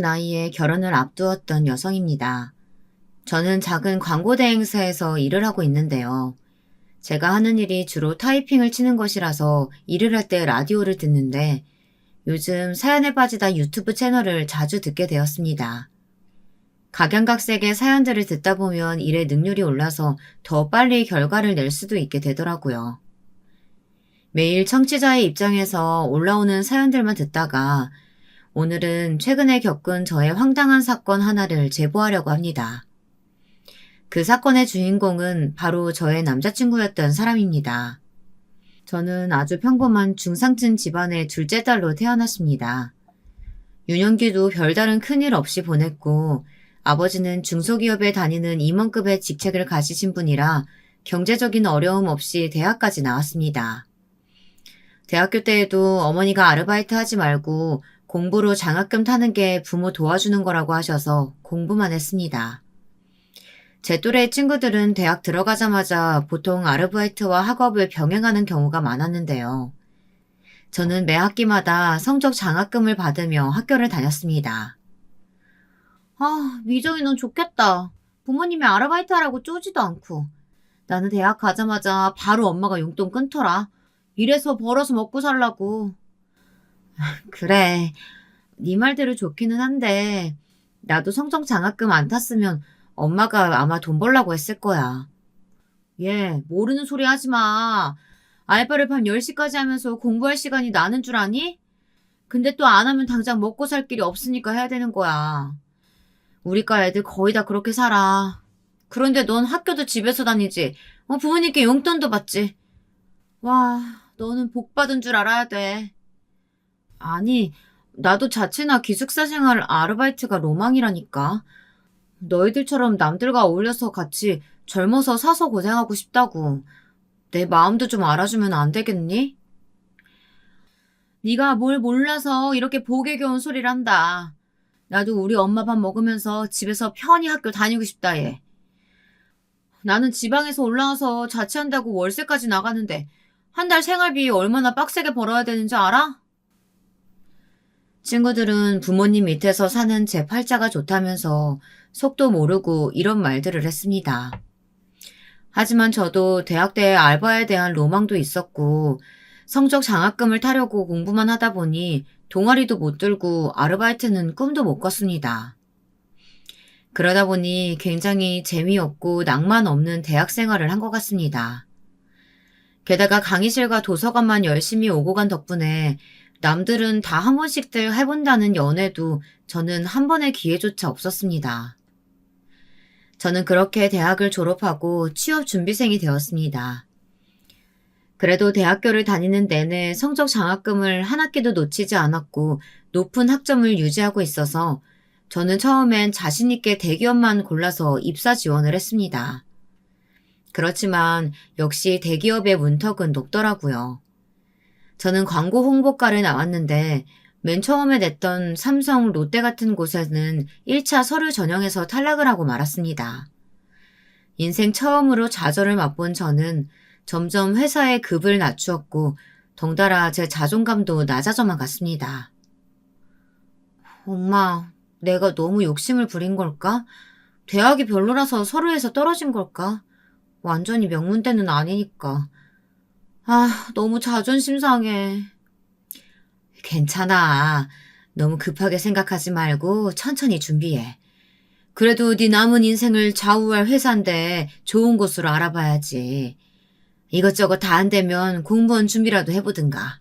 나이에 결혼을 앞두었던 여성입니다. 저는 작은 광고 대행사에서 일을 하고 있는데요. 제가 하는 일이 주로 타이핑을 치는 것이라서 일을 할 때 라디오를 듣는데 요즘 사연에 빠지다 유튜브 채널을 자주 듣게 되었습니다. 각양각색의 사연들을 듣다 보면 일의 능률이 올라서 더 빨리 결과를 낼 수도 있게 되더라고요. 매일 청취자의 입장에서 올라오는 사연들만 듣다가 오늘은 최근에 겪은 저의 황당한 사건 하나를 제보하려고 합니다. 그 사건의 주인공은 바로 저의 남자친구였던 사람입니다. 저는 아주 평범한 중상층 집안의 둘째 딸로 태어났습니다. 유년기도 별다른 큰일 없이 보냈고 아버지는 중소기업에 다니는 임원급의 직책을 가지신 분이라 경제적인 어려움 없이 대학까지 나왔습니다. 대학교 때에도 어머니가 아르바이트 하지 말고 공부로 장학금 타는 게 부모 도와주는 거라고 하셔서 공부만 했습니다. 제 또래 친구들은 대학 들어가자마자 보통 아르바이트와 학업을 병행하는 경우가 많았는데요. 저는 매 학기마다 성적 장학금을 받으며 학교를 다녔습니다. 아, 미정이 넌 좋겠다. 부모님이 아르바이트 하라고 쪼지도 않고. 나는 대학 가자마자 바로 엄마가 용돈 끊더라. 이래서 벌어서 먹고 살라고. 그래, 네 말대로 좋기는 한데 나도 성적 장학금 안 탔으면 엄마가 아마 돈 벌라고 했을 거야. 얘, 모르는 소리 하지 마. 알바를 밤 10시까지 하면서 공부할 시간이 나는 줄 아니? 근데 또 안 하면 당장 먹고 살 길이 없으니까 해야 되는 거야. 우리과 애들 거의 다 그렇게 살아. 그런데 넌 학교도 집에서 다니지. 부모님께 용돈도 받지. 와, 너는 복 받은 줄 알아야 돼. 아니, 나도 자취나 기숙사 생활 아르바이트가 로망이라니까. 너희들처럼 남들과 어울려서 같이 젊어서 사서 고생하고 싶다고. 내 마음도 좀 알아주면 안 되겠니? 네가 뭘 몰라서 이렇게 복에 겨운 소리를 한다. 나도 우리 엄마 밥 먹으면서 집에서 편히 학교 다니고 싶다 얘. 나는 지방에서 올라와서 자취한다고 월세까지 나가는데 한 달 생활비 얼마나 빡세게 벌어야 되는지 알아? 친구들은 부모님 밑에서 사는 제 팔자가 좋다면서 속도 모르고 이런 말들을 했습니다. 하지만 저도 대학 때 알바에 대한 로망도 있었고 성적 장학금을 타려고 공부만 하다 보니 동아리도 못 들고 아르바이트는 꿈도 못 꿨습니다. 그러다 보니 굉장히 재미없고 낭만 없는 대학 생활을 한 것 같습니다. 게다가 강의실과 도서관만 열심히 오고 간 덕분에 남들은 다 한 번씩들 해본다는 연애도 저는 한 번의 기회조차 없었습니다. 저는 그렇게 대학을 졸업하고 취업 준비생이 되었습니다. 그래도 대학교를 다니는 내내 성적 장학금을 한 학기도 놓치지 않았고 높은 학점을 유지하고 있어서 저는 처음엔 자신있게 대기업만 골라서 입사 지원을 했습니다. 그렇지만 역시 대기업의 문턱은 높더라고요. 저는 광고 홍보과를 나왔는데 맨 처음에 냈던 삼성, 롯데 같은 곳에는 1차 서류 전형에서 탈락을 하고 말았습니다. 인생 처음으로 좌절을 맛본 저는 점점 회사의 급을 낮추었고 덩달아 제 자존감도 낮아져만 갔습니다. 엄마, 내가 너무 욕심을 부린 걸까? 대학이 별로라서 서류에서 떨어진 걸까? 완전히 명문대는 아니니까. 아, 너무 자존심 상해. 괜찮아. 너무 급하게 생각하지 말고 천천히 준비해. 그래도 네 남은 인생을 좌우할 회사인데 좋은 곳으로 알아봐야지. 이것저것 다 안 되면 공무원 준비라도 해보든가.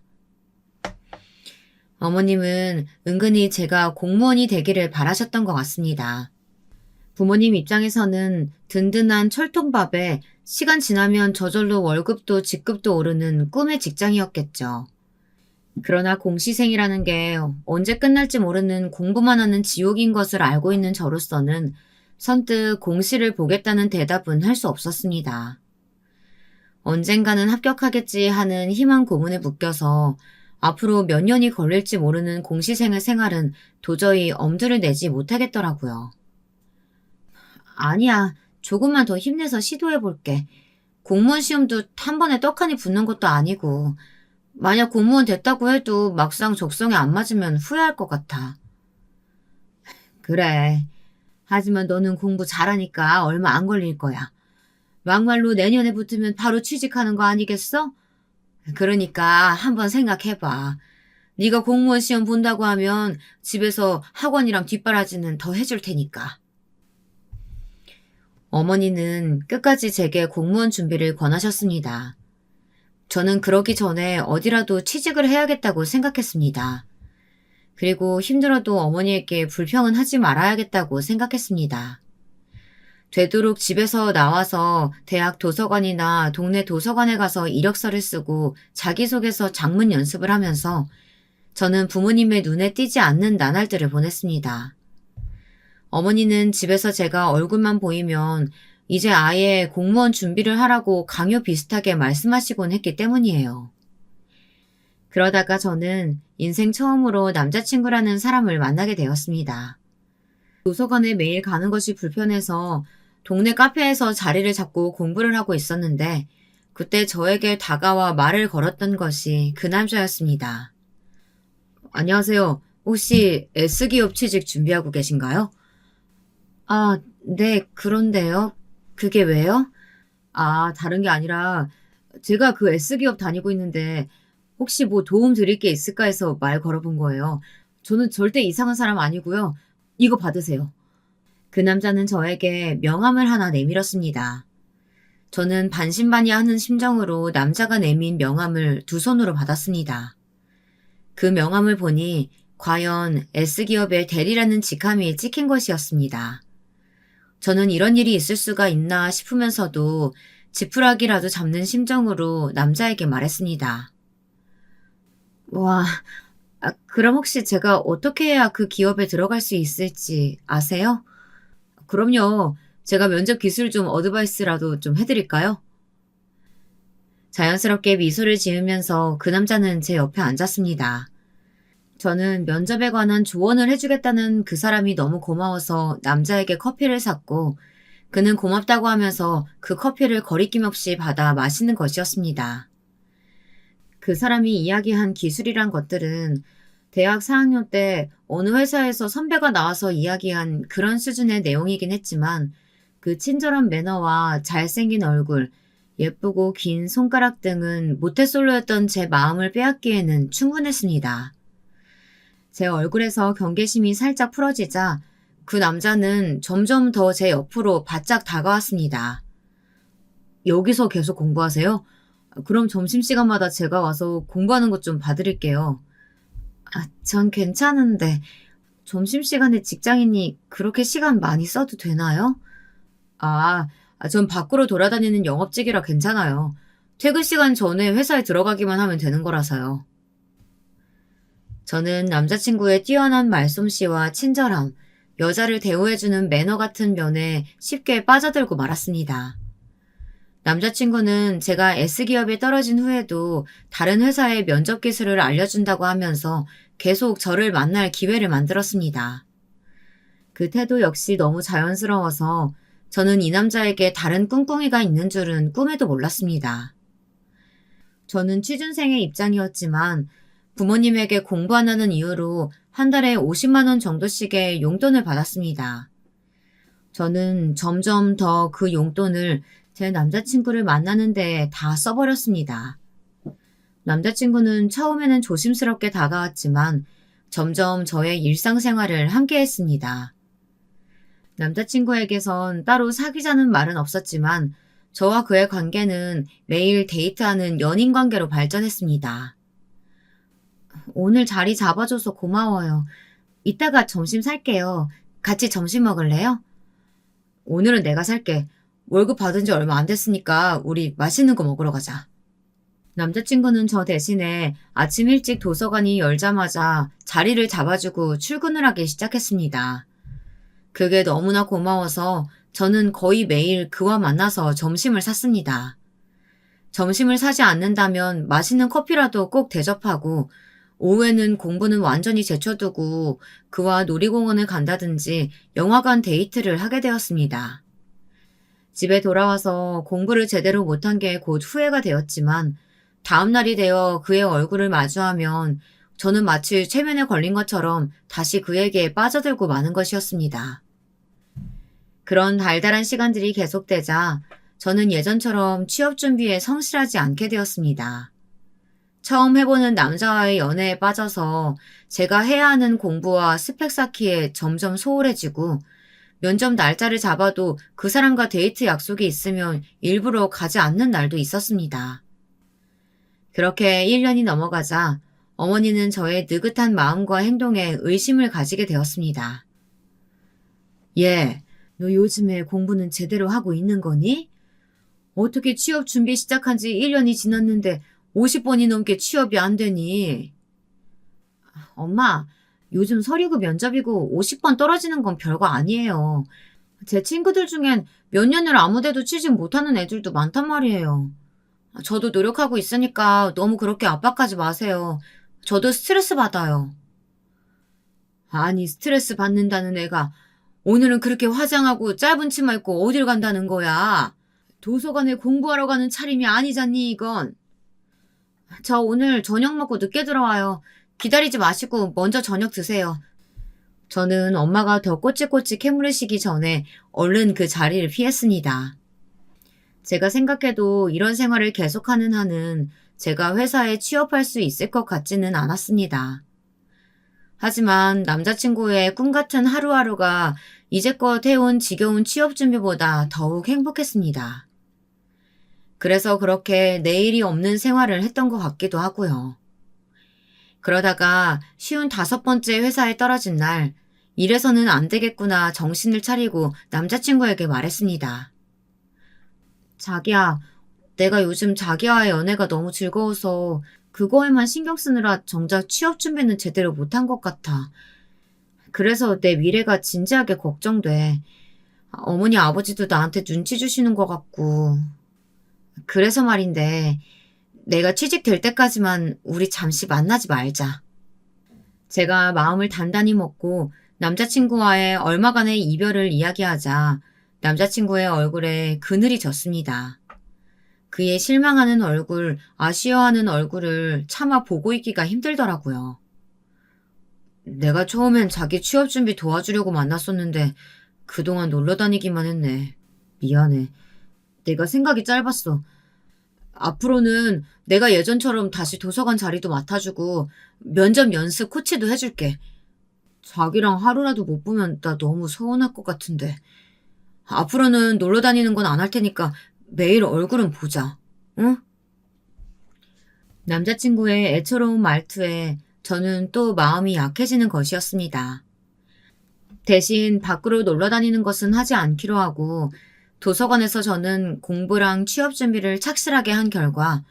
어머님은 은근히 제가 공무원이 되기를 바라셨던 것 같습니다. 부모님 입장에서는 든든한 철통밥에 시간 지나면 저절로 월급도 직급도 오르는 꿈의 직장이었겠죠. 그러나 공시생이라는 게 언제 끝날지 모르는 공부만 하는 지옥인 것을 알고 있는 저로서는 선뜻 공시를 보겠다는 대답은 할 수 없었습니다. 언젠가는 합격하겠지 하는 희망 고문에 묶여서 앞으로 몇 년이 걸릴지 모르는 공시생의 생활은 도저히 엄두를 내지 못하겠더라고요. 아니야, 조금만 더 힘내서 시도해볼게. 공무원 시험도 한 번에 떡하니 붙는 것도 아니고 만약 공무원 됐다고 해도 막상 적성에 안 맞으면 후회할 것 같아. 그래. 하지만 너는 공부 잘하니까 얼마 안 걸릴 거야. 막말로 내년에 붙으면 바로 취직하는 거 아니겠어? 그러니까 한번 생각해봐. 네가 공무원 시험 본다고 하면 집에서 학원이랑 뒷바라지는 더 해줄 테니까. 어머니는 끝까지 제게 공무원 준비를 권하셨습니다. 저는 그러기 전에 어디라도 취직을 해야겠다고 생각했습니다. 그리고 힘들어도 어머니에게 불평은 하지 말아야겠다고 생각했습니다. 되도록 집에서 나와서 대학 도서관이나 동네 도서관에 가서 이력서를 쓰고 자기소개서 작문 연습을 하면서 저는 부모님의 눈에 띄지 않는 나날들을 보냈습니다. 어머니는 집에서 제가 얼굴만 보이면 이제 아예 공무원 준비를 하라고 강요 비슷하게 말씀하시곤 했기 때문이에요. 그러다가 저는 인생 처음으로 남자친구라는 사람을 만나게 되었습니다. 도서관에 매일 가는 것이 불편해서 동네 카페에서 자리를 잡고 공부를 하고 있었는데 그때 저에게 다가와 말을 걸었던 것이 그 남자였습니다. 안녕하세요. 혹시 S기업 취직 준비하고 계신가요? 아, 네, 그런데요. 그게 왜요? 아, 다른 게 아니라 제가 그 S기업 다니고 있는데 혹시 뭐 도움 드릴 게 있을까 해서 말 걸어본 거예요. 저는 절대 이상한 사람 아니고요. 이거 받으세요. 그 남자는 저에게 명함을 하나 내밀었습니다. 저는 반신반의하는 심정으로 남자가 내민 명함을 두 손으로 받았습니다. 그 명함을 보니 과연 S기업의 대리라는 직함이 찍힌 것이었습니다. 저는 이런 일이 있을 수가 있나 싶으면서도 지푸라기라도 잡는 심정으로 남자에게 말했습니다. 와, 그럼 혹시 제가 어떻게 해야 그 기업에 들어갈 수 있을지 아세요? 그럼요. 제가 면접 기술 좀 어드바이스라도 좀 해드릴까요? 자연스럽게 미소를 지으면서 그 남자는 제 옆에 앉았습니다. 저는 면접에 관한 조언을 해주겠다는 그 사람이 너무 고마워서 남자에게 커피를 샀고 그는 고맙다고 하면서 그 커피를 거리낌 없이 받아 마시는 것이었습니다. 그 사람이 이야기한 기술이란 것들은 대학 4학년 때 어느 회사에서 선배가 나와서 이야기한 그런 수준의 내용이긴 했지만 그 친절한 매너와 잘생긴 얼굴, 예쁘고 긴 손가락 등은 모태솔로였던 제 마음을 빼앗기에는 충분했습니다. 제 얼굴에서 경계심이 살짝 풀어지자 그 남자는 점점 더 제 옆으로 바짝 다가왔습니다. 여기서 계속 공부하세요? 그럼 점심시간마다 제가 와서 공부하는 것 좀 봐드릴게요. 전 괜찮은데 점심시간에 직장인이 그렇게 시간 많이 써도 되나요? 아, 전 밖으로 돌아다니는 영업직이라 괜찮아요. 퇴근 시간 전에 회사에 들어가기만 하면 되는 거라서요. 저는 남자친구의 뛰어난 말솜씨와 친절함, 여자를 대우해주는 매너 같은 면에 쉽게 빠져들고 말았습니다. 남자친구는 제가 S기업에 떨어진 후에도 다른 회사의 면접 기술을 알려준다고 하면서 계속 저를 만날 기회를 만들었습니다. 그 태도 역시 너무 자연스러워서 저는 이 남자에게 다른 꿍꿍이가 있는 줄은 꿈에도 몰랐습니다. 저는 취준생의 입장이었지만 부모님에게 공부 안 하는 이유로 한 달에 50만 원 정도씩의 용돈을 받았습니다. 저는 점점 더 그 용돈을 제 남자친구를 만나는 데에 다 써버렸습니다. 남자친구는 처음에는 조심스럽게 다가왔지만 점점 저의 일상생활을 함께 했습니다. 남자친구에게선 따로 사귀자는 말은 없었지만 저와 그의 관계는 매일 데이트하는 연인 관계로 발전했습니다. 오늘 자리 잡아줘서 고마워요. 이따가 점심 살게요. 같이 점심 먹을래요? 오늘은 내가 살게. 월급 받은 지 얼마 안 됐으니까 우리 맛있는 거 먹으러 가자. 남자친구는 저 대신에 아침 일찍 도서관이 열자마자 자리를 잡아주고 출근을 하기 시작했습니다. 그게 너무나 고마워서 저는 거의 매일 그와 만나서 점심을 샀습니다. 점심을 사지 않는다면 맛있는 커피라도 꼭 대접하고 오후에는 공부는 완전히 제쳐두고 그와 놀이공원을 간다든지 영화관 데이트를 하게 되었습니다. 집에 돌아와서 공부를 제대로 못한 게 곧 후회가 되었지만 다음 날이 되어 그의 얼굴을 마주하면 저는 마치 최면에 걸린 것처럼 다시 그에게 빠져들고 마는 것이었습니다. 그런 달달한 시간들이 계속되자 저는 예전처럼 취업 준비에 성실하지 않게 되었습니다. 처음 해보는 남자와의 연애에 빠져서 제가 해야 하는 공부와 스펙 쌓기에 점점 소홀해지고 면접 날짜를 잡아도 그 사람과 데이트 약속이 있으면 일부러 가지 않는 날도 있었습니다. 그렇게 1년이 넘어가자 어머니는 저의 느긋한 마음과 행동에 의심을 가지게 되었습니다. 얘, 너 요즘에 공부는 제대로 하고 있는 거니? 어떻게 취업 준비 시작한 지 1년이 지났는데 50번이 넘게 취업이 안 되니? 엄마, 요즘 서류고 면접이고 50번 떨어지는 건 별거 아니에요. 제 친구들 중엔 몇 년을 아무 데도 취직 못하는 애들도 많단 말이에요. 저도 노력하고 있으니까 너무 그렇게 압박하지 마세요. 저도 스트레스 받아요. 아니, 스트레스 받는다는 애가 오늘은 그렇게 화장하고 짧은 치마 입고 어딜 간다는 거야? 도서관에 공부하러 가는 차림이 아니잖니, 이건. 저 오늘 저녁 먹고 늦게 들어와요. 기다리지 마시고 먼저 저녁 드세요. 저는 엄마가 더 꼬치꼬치 캐물으시기 전에 얼른 그 자리를 피했습니다. 제가 생각해도 이런 생활을 계속하는 한은 제가 회사에 취업할 수 있을 것 같지는 않았습니다. 하지만 남자친구의 꿈 같은 하루하루가 이제껏 해온 지겨운 취업 준비보다 더욱 행복했습니다. 그래서 그렇게 내일이 없는 생활을 했던 것 같기도 하고요. 그러다가 쉬운 5번째 회사에 떨어진 날, 이래서는 안 되겠구나 정신을 차리고 남자친구에게 말했습니다. 자기야, 내가 요즘 자기와의 연애가 너무 즐거워서 그거에만 신경 쓰느라 정작 취업 준비는 제대로 못한 것 같아. 그래서 내 미래가 진지하게 걱정돼. 어머니 아버지도 나한테 눈치 주시는 것 같고. 그래서 말인데 내가 취직될 때까지만 우리 잠시 만나지 말자. 제가 마음을 단단히 먹고 남자친구와의 얼마간의 이별을 이야기하자 남자친구의 얼굴에 그늘이 졌습니다. 그의 실망하는 얼굴, 아쉬워하는 얼굴을 차마 보고 있기가 힘들더라고요. 내가 처음엔 자기 취업 준비 도와주려고 만났었는데 그동안 놀러 다니기만 했네. 미안해. 내가 생각이 짧았어. 앞으로는 내가 예전처럼 다시 도서관 자리도 맡아주고 면접 연습 코치도 해줄게. 자기랑 하루라도 못 보면 나 너무 서운할 것 같은데. 앞으로는 놀러 다니는 건 안 할 테니까 매일 얼굴은 보자. 응? 남자친구의 애처로운 말투에 저는 또 마음이 약해지는 것이었습니다. 대신 밖으로 놀러 다니는 것은 하지 않기로 하고 도서관에서 저는 공부랑 취업 준비를 착실하게 한 결과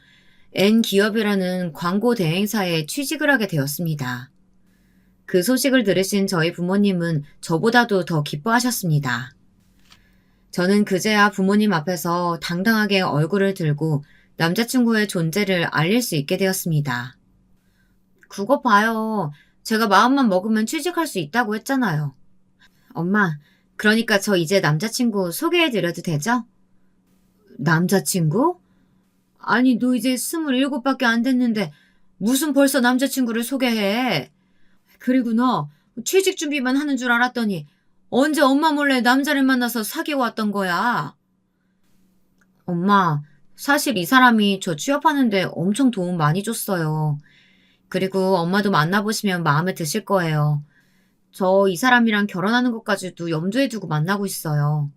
N기업이라는 광고 대행사에 취직을 하게 되었습니다. 그 소식을 들으신 저희 부모님은 저보다도 더 기뻐하셨습니다. 저는 그제야 부모님 앞에서 당당하게 얼굴을 들고 남자친구의 존재를 알릴 수 있게 되었습니다. 그거 봐요. 제가 마음만 먹으면 취직할 수 있다고 했잖아요. 엄마, 그러니까 저 이제 남자친구 소개해드려도 되죠? 남자친구? 아니, 너 이제 27밖에 안 됐는데 무슨 벌써 남자친구를 소개해? 그리고 너 취직 준비만 하는 줄 알았더니 언제 엄마 몰래 남자를 만나서 사귀어 왔던 거야? 엄마, 사실 이 사람이 저 취업하는데 엄청 도움 많이 줬어요. 그리고 엄마도 만나보시면 마음에 드실 거예요. 저 이 사람이랑 결혼하는 것까지도 염두에 두고 만나고 있어요.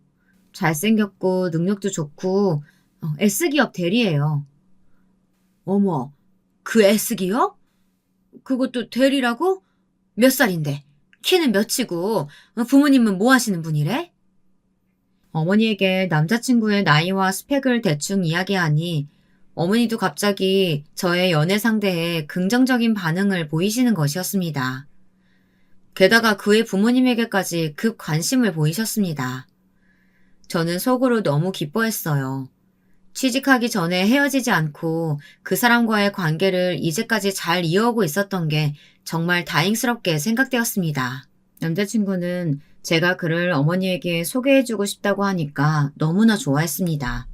잘생겼고 능력도 좋고 S기업 대리예요. 어머, 그 S기업? 그것도 대리라고? 몇 살인데? 키는 몇이고 부모님은 뭐 하시는 분이래? 어머니에게 남자친구의 나이와 스펙을 대충 이야기하니 어머니도 갑자기 저의 연애 상대에 긍정적인 반응을 보이시는 것이었습니다. 게다가 그의 부모님에게까지 급 관심을 보이셨습니다. 저는 속으로 너무 기뻐했어요. 취직하기 전에 헤어지지 않고 그 사람과의 관계를 이제까지 잘 이어오고 있었던 게 정말 다행스럽게 생각되었습니다. 남자친구는 제가 그를 어머니에게 소개해주고 싶다고 하니까 너무나 좋아했습니다.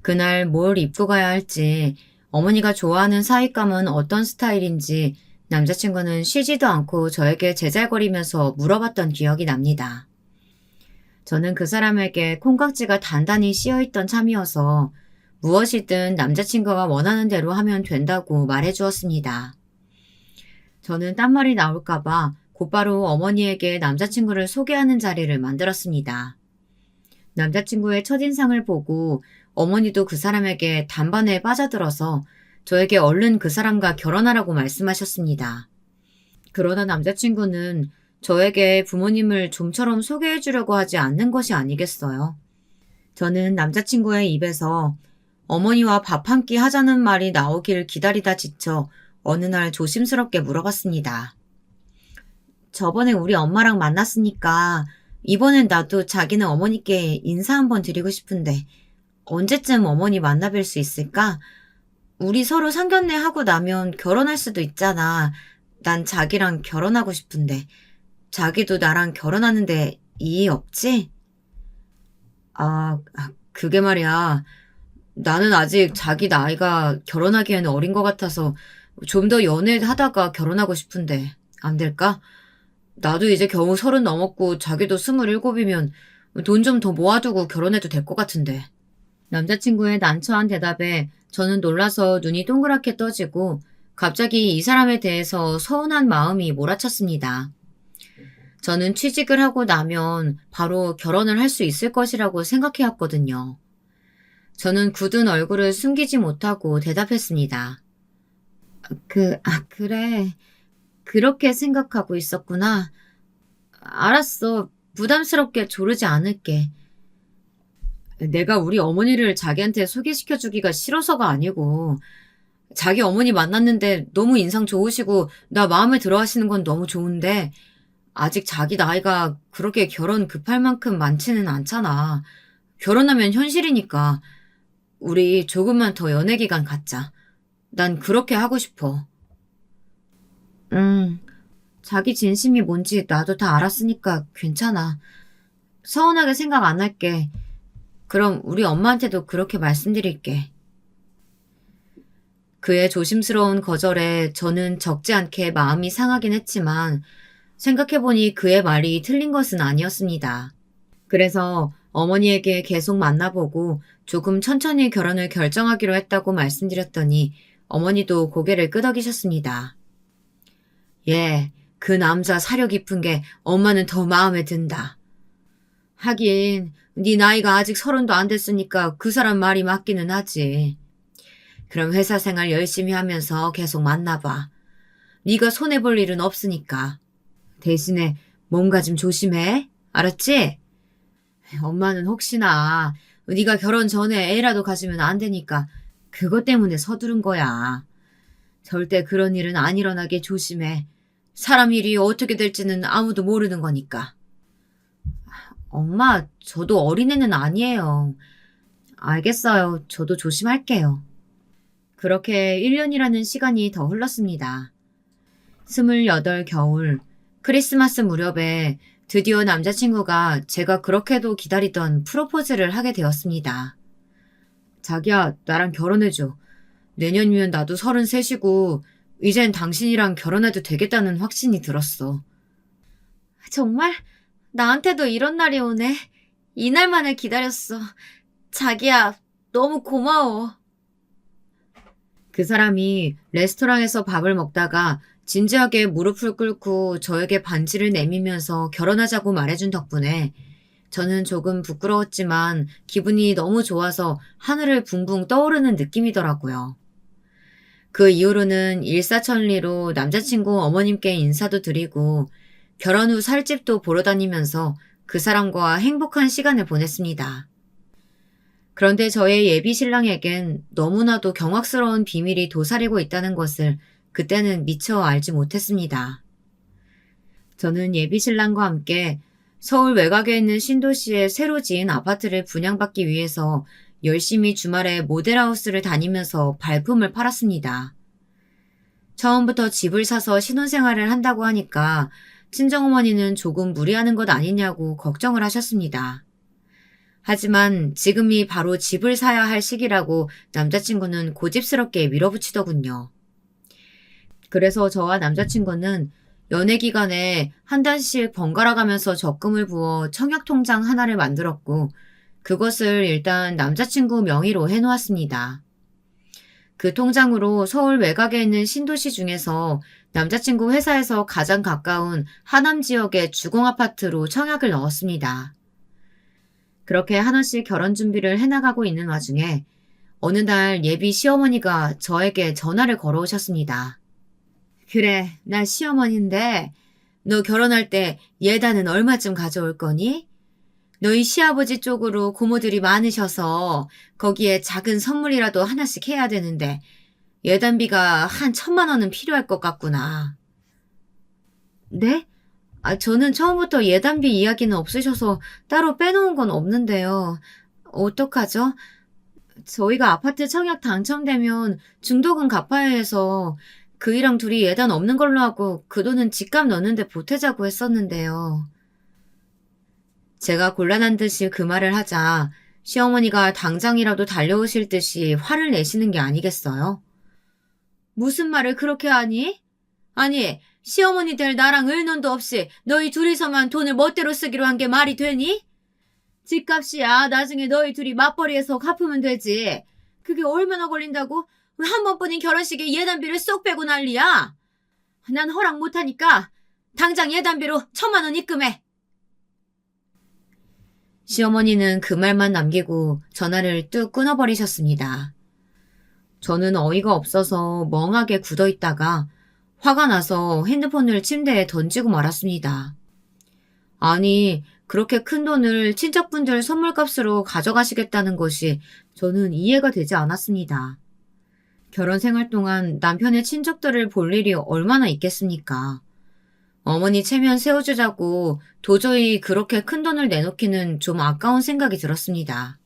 그날 뭘 입고 가야 할지, 어머니가 좋아하는 사윗감은 어떤 스타일인지 남자친구는 쉬지도 않고 저에게 제잘거리면서 물어봤던 기억이 납니다. 저는 그 사람에게 콩깍지가 단단히 씌어있던 참이어서 무엇이든 남자친구가 원하는 대로 하면 된다고 말해주었습니다. 저는 딴말이 나올까봐 곧바로 어머니에게 남자친구를 소개하는 자리를 만들었습니다. 남자친구의 첫인상을 보고 어머니도 그 사람에게 단번에 빠져들어서 저에게 얼른 그 사람과 결혼하라고 말씀하셨습니다. 그러나 남자친구는 저에게 부모님을 좀처럼 소개해 주려고 하지 않는 것이 아니겠어요. 저는 남자친구의 입에서 어머니와 밥 한 끼 하자는 말이 나오길 기다리다 지쳐 어느 날 조심스럽게 물어봤습니다. 저번에 우리 엄마랑 만났으니까 이번엔 나도 자기는 어머니께 인사 한번 드리고 싶은데 언제쯤 어머니 만나뵐 수 있을까? 우리 서로 상견례 하고 나면 결혼할 수도 있잖아. 난 자기랑 결혼하고 싶은데 자기도 나랑 결혼하는데 이의 없지? 그게 말이야. 나는 아직 자기 나이가 결혼하기에는 어린 것 같아서 좀 더 연애하다가 결혼하고 싶은데 안 될까? 나도 이제 겨우 30 넘었고 자기도 27이면 돈 좀 더 모아두고 결혼해도 될 것 같은데. 남자친구의 난처한 대답에 저는 놀라서 눈이 동그랗게 떠지고 갑자기 이 사람에 대해서 서운한 마음이 몰아쳤습니다. 저는 취직을 하고 나면 바로 결혼을 할 수 있을 것이라고 생각해왔거든요. 저는 굳은 얼굴을 숨기지 못하고 대답했습니다. 그래. 그렇게 생각하고 있었구나. 알았어. 부담스럽게 조르지 않을게. 내가 우리 어머니를 자기한테 소개시켜주기가 싫어서가 아니고 자기 어머니 만났는데 너무 인상 좋으시고 나 마음에 들어 하시는 건 너무 좋은데 아직 자기 나이가 그렇게 결혼 급할 만큼 많지는 않잖아. 결혼하면 현실이니까 우리 조금만 더 연애 기간 갖자. 난 그렇게 하고 싶어. 자기 진심이 뭔지 나도 다 알았으니까 괜찮아. 서운하게 생각 안 할게. 그럼 우리 엄마한테도 그렇게 말씀드릴게. 그의 조심스러운 거절에 저는 적지 않게 마음이 상하긴 했지만 생각해보니 그의 말이 틀린 것은 아니었습니다. 그래서 어머니에게 계속 만나보고 조금 천천히 결혼을 결정하기로 했다고 말씀드렸더니 어머니도 고개를 끄덕이셨습니다. 예, 그 남자 사려 깊은 게 엄마는 더 마음에 든다. 하긴 네 나이가 아직 30도 안 됐으니까 그 사람 말이 맞기는 하지. 그럼 회사 생활 열심히 하면서 계속 만나봐. 네가 손해볼 일은 없으니까. 대신에 뭔가 좀 조심해. 알았지? 엄마는 혹시나 네가 결혼 전에 애라도 가지면 안 되니까 그것 때문에 서두른 거야. 절대 그런 일은 안 일어나게 조심해. 사람 일이 어떻게 될지는 아무도 모르는 거니까. 엄마, 저도 어린애는 아니에요. 알겠어요. 저도 조심할게요. 그렇게 1년이라는 시간이 더 흘렀습니다. 28 겨울, 크리스마스 무렵에 드디어 남자친구가 제가 그렇게도 기다리던 프로포즈를 하게 되었습니다. 자기야, 나랑 결혼해줘. 내년이면 나도 33이고 이젠 당신이랑 결혼해도 되겠다는 확신이 들었어. 정말? 나한테도 이런 날이 오네. 이날만을 기다렸어. 자기야, 너무 고마워. 그 사람이 레스토랑에서 밥을 먹다가 진지하게 무릎을 꿇고 저에게 반지를 내밀면서 결혼하자고 말해준 덕분에 저는 조금 부끄러웠지만 기분이 너무 좋아서 하늘을 붕붕 떠오르는 느낌이더라고요. 그 이후로는 일사천리로 남자친구 어머님께 인사도 드리고 결혼 후 살집도 보러 다니면서 그 사람과 행복한 시간을 보냈습니다. 그런데 저의 예비 신랑에겐 너무나도 경악스러운 비밀이 도사리고 있다는 것을 그때는 미처 알지 못했습니다. 저는 예비 신랑과 함께 서울 외곽에 있는 신도시에 새로 지은 아파트를 분양받기 위해서 열심히 주말에 모델하우스를 다니면서 발품을 팔았습니다. 처음부터 집을 사서 신혼생활을 한다고 하니까 친정어머니는 조금 무리하는 것 아니냐고 걱정을 하셨습니다. 하지만 지금이 바로 집을 사야 할 시기라고 남자친구는 고집스럽게 밀어붙이더군요. 그래서 저와 남자친구는 연애 기간에 한 달씩 번갈아 가면서 적금을 부어 청약 통장 하나를 만들었고, 그것을 일단 남자친구 명의로 해놓았습니다. 그 통장으로 서울 외곽에 있는 신도시 중에서 남자친구 회사에서 가장 가까운 하남 지역의 주공아파트로 청약을 넣었습니다. 그렇게 하나씩 결혼 준비를 해나가고 있는 와중에 어느 날 예비 시어머니가 저에게 전화를 걸어오셨습니다. 그래, 나 시어머니인데 너 결혼할 때 예단은 얼마쯤 가져올 거니? 너희 시아버지 쪽으로 고모들이 많으셔서 거기에 작은 선물이라도 하나씩 해야 되는데 예단비가 한 1,000만 원은 필요할 것 같구나. 네? 저는 처음부터 예단비 이야기는 없으셔서 따로 빼놓은 건 없는데요. 어떡하죠? 저희가 아파트 청약 당첨되면 중도금 갚아야 해서 그이랑 둘이 예단 없는 걸로 하고 그 돈은 집값 넣는데 보태자고 했었는데요. 제가 곤란한 듯이 그 말을 하자 시어머니가 당장이라도 달려오실 듯이 화를 내시는 게 아니겠어요? 무슨 말을 그렇게 하니? 아니, 시어머니 될 나랑 을눈도 없이 너희 둘이서만 돈을 멋대로 쓰기로 한 게 말이 되니? 집값이야 나중에 너희 둘이 맞벌이해서 갚으면 되지. 그게 얼마나 걸린다고? 한 번뿐인 결혼식에 예단비를 쏙 빼고 난리야. 난 허락 못하니까 당장 예단비로 1,000만 원 입금해. 시어머니는 그 말만 남기고 전화를 뚝 끊어버리셨습니다. 저는 어이가 없어서 멍하게 굳어있다가 화가 나서 핸드폰을 침대에 던지고 말았습니다. 아니, 그렇게 큰 돈을 친척분들 선물값으로 가져가시겠다는 것이 저는 이해가 되지 않았습니다. 결혼 생활 동안 남편의 친척들을 볼 일이 얼마나 있겠습니까? 어머니 체면 세워주자고 도저히 그렇게 큰 돈을 내놓기는 좀 아까운 생각이 들었습니다.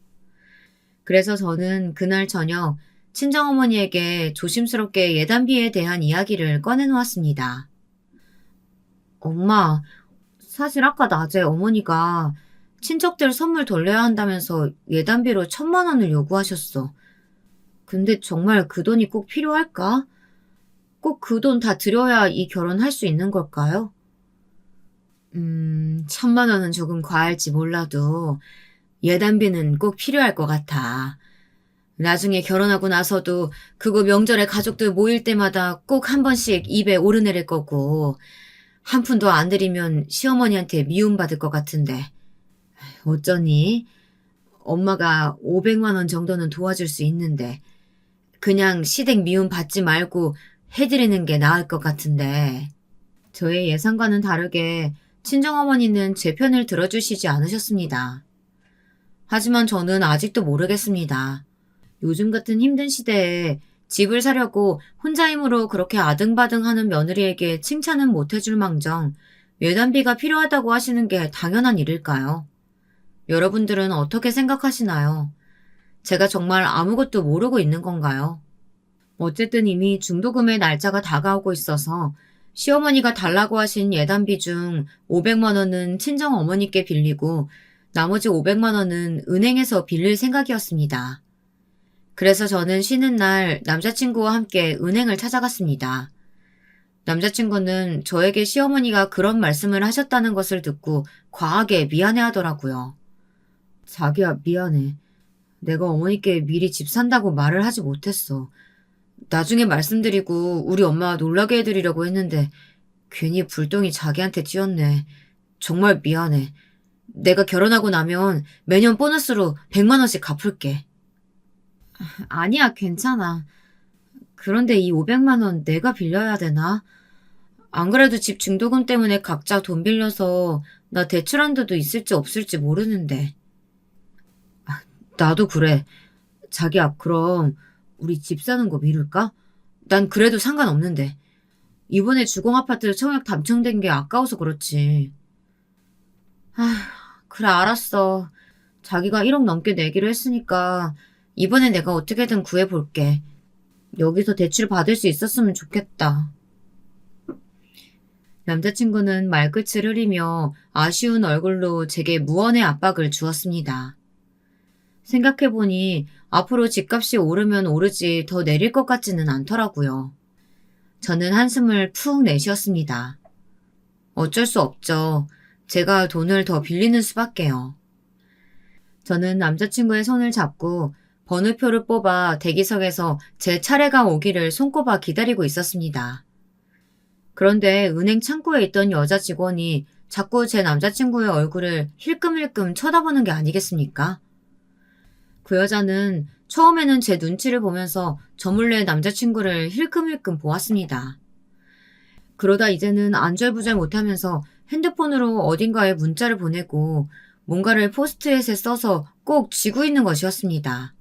그래서 저는 그날 저녁 친정어머니에게 조심스럽게 예단비에 대한 이야기를 꺼내놓았습니다. 엄마, 사실 아까 낮에 어머니가 친척들 선물 돌려야 한다면서 예단비로 1,000만 원을 요구하셨어. 근데 정말 그 돈이 꼭 필요할까? 꼭 그 돈 다 들여야 이 결혼할 수 있는 걸까요? 1,000만 원은 조금 과할지 몰라도 예단비는 꼭 필요할 것 같아. 나중에 결혼하고 나서도 그거 명절에 가족들 모일 때마다 꼭 한 번씩 입에 오르내릴 거고 한 푼도 안 들이면 시어머니한테 미움받을 것 같은데 어쩌니? 엄마가 500만 원 정도는 도와줄 수 있는데 그냥 시댁 미움 받지 말고 해드리는 게 나을 것 같은데. 저의 예상과는 다르게 친정어머니는 제 편을 들어주시지 않으셨습니다. 하지만 저는 아직도 모르겠습니다. 요즘 같은 힘든 시대에 집을 사려고 혼자 힘으로 그렇게 아등바등하는 며느리에게 칭찬은 못 해줄 망정 예단비가 필요하다고 하시는 게 당연한 일일까요? 여러분들은 어떻게 생각하시나요? 제가 정말 아무것도 모르고 있는 건가요? 어쨌든 이미 중도금의 날짜가 다가오고 있어서 시어머니가 달라고 하신 예단비 중 500만 원은 친정어머니께 빌리고 나머지 500만 원은 은행에서 빌릴 생각이었습니다. 그래서 저는 쉬는 날 남자친구와 함께 은행을 찾아갔습니다. 남자친구는 저에게 시어머니가 그런 말씀을 하셨다는 것을 듣고 과하게 미안해 하더라고요. 자기야, 미안해. 내가 어머니께 미리 집 산다고 말을 하지 못했어. 나중에 말씀드리고 우리 엄마 놀라게 해드리려고 했는데 괜히 불똥이 자기한테 튀었네. 정말 미안해. 내가 결혼하고 나면 매년 보너스로 100만 원씩 갚을게. 아니야, 괜찮아. 그런데 이 500만 원 내가 빌려야 되나? 안 그래도 집 중도금 때문에 각자 돈 빌려서 나 대출한 데도 있을지 없을지 모르는데. 나도 그래. 자기야, 그럼 우리 집 사는 거 미룰까? 난 그래도 상관없는데. 이번에 주공아파트 청약 당첨된 게 아까워서 그렇지. 그래, 알았어. 자기가 1억 넘게 내기로 했으니까 이번에 내가 어떻게든 구해볼게. 여기서 대출 받을 수 있었으면 좋겠다. 남자친구는 말끝을 흐리며 아쉬운 얼굴로 제게 무언의 압박을 주었습니다. 생각해보니 앞으로 집값이 오르면 오르지 더 내릴 것 같지는 않더라고요. 저는 한숨을 푹 내쉬었습니다. 어쩔 수 없죠. 제가 돈을 더 빌리는 수밖에요. 저는 남자친구의 손을 잡고 번호표를 뽑아 대기석에서 제 차례가 오기를 손꼽아 기다리고 있었습니다. 그런데 은행 창구에 있던 여자 직원이 자꾸 제 남자친구의 얼굴을 힐끔힐끔 쳐다보는 게 아니겠습니까? 그 여자는 처음에는 제 눈치를 보면서 저 몰래 남자친구를 힐끔힐끔 보았습니다. 그러다 이제는 안절부절 못하면서 핸드폰으로 어딘가에 문자를 보내고 뭔가를 포스트잇에 써서 꼭 쥐고 있는 것이었습니다.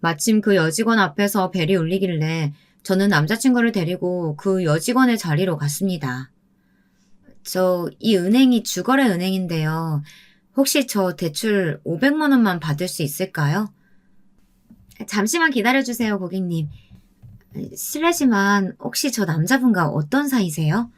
마침 그 여직원 앞에서 벨이 울리길래 저는 남자친구를 데리고 그 여직원의 자리로 갔습니다. 이 은행이 주거래 은행인데요. 혹시 저 대출 500만 원만 받을 수 있을까요? 잠시만 기다려주세요, 고객님. 실례지만 혹시 저 남자분과 어떤 사이세요?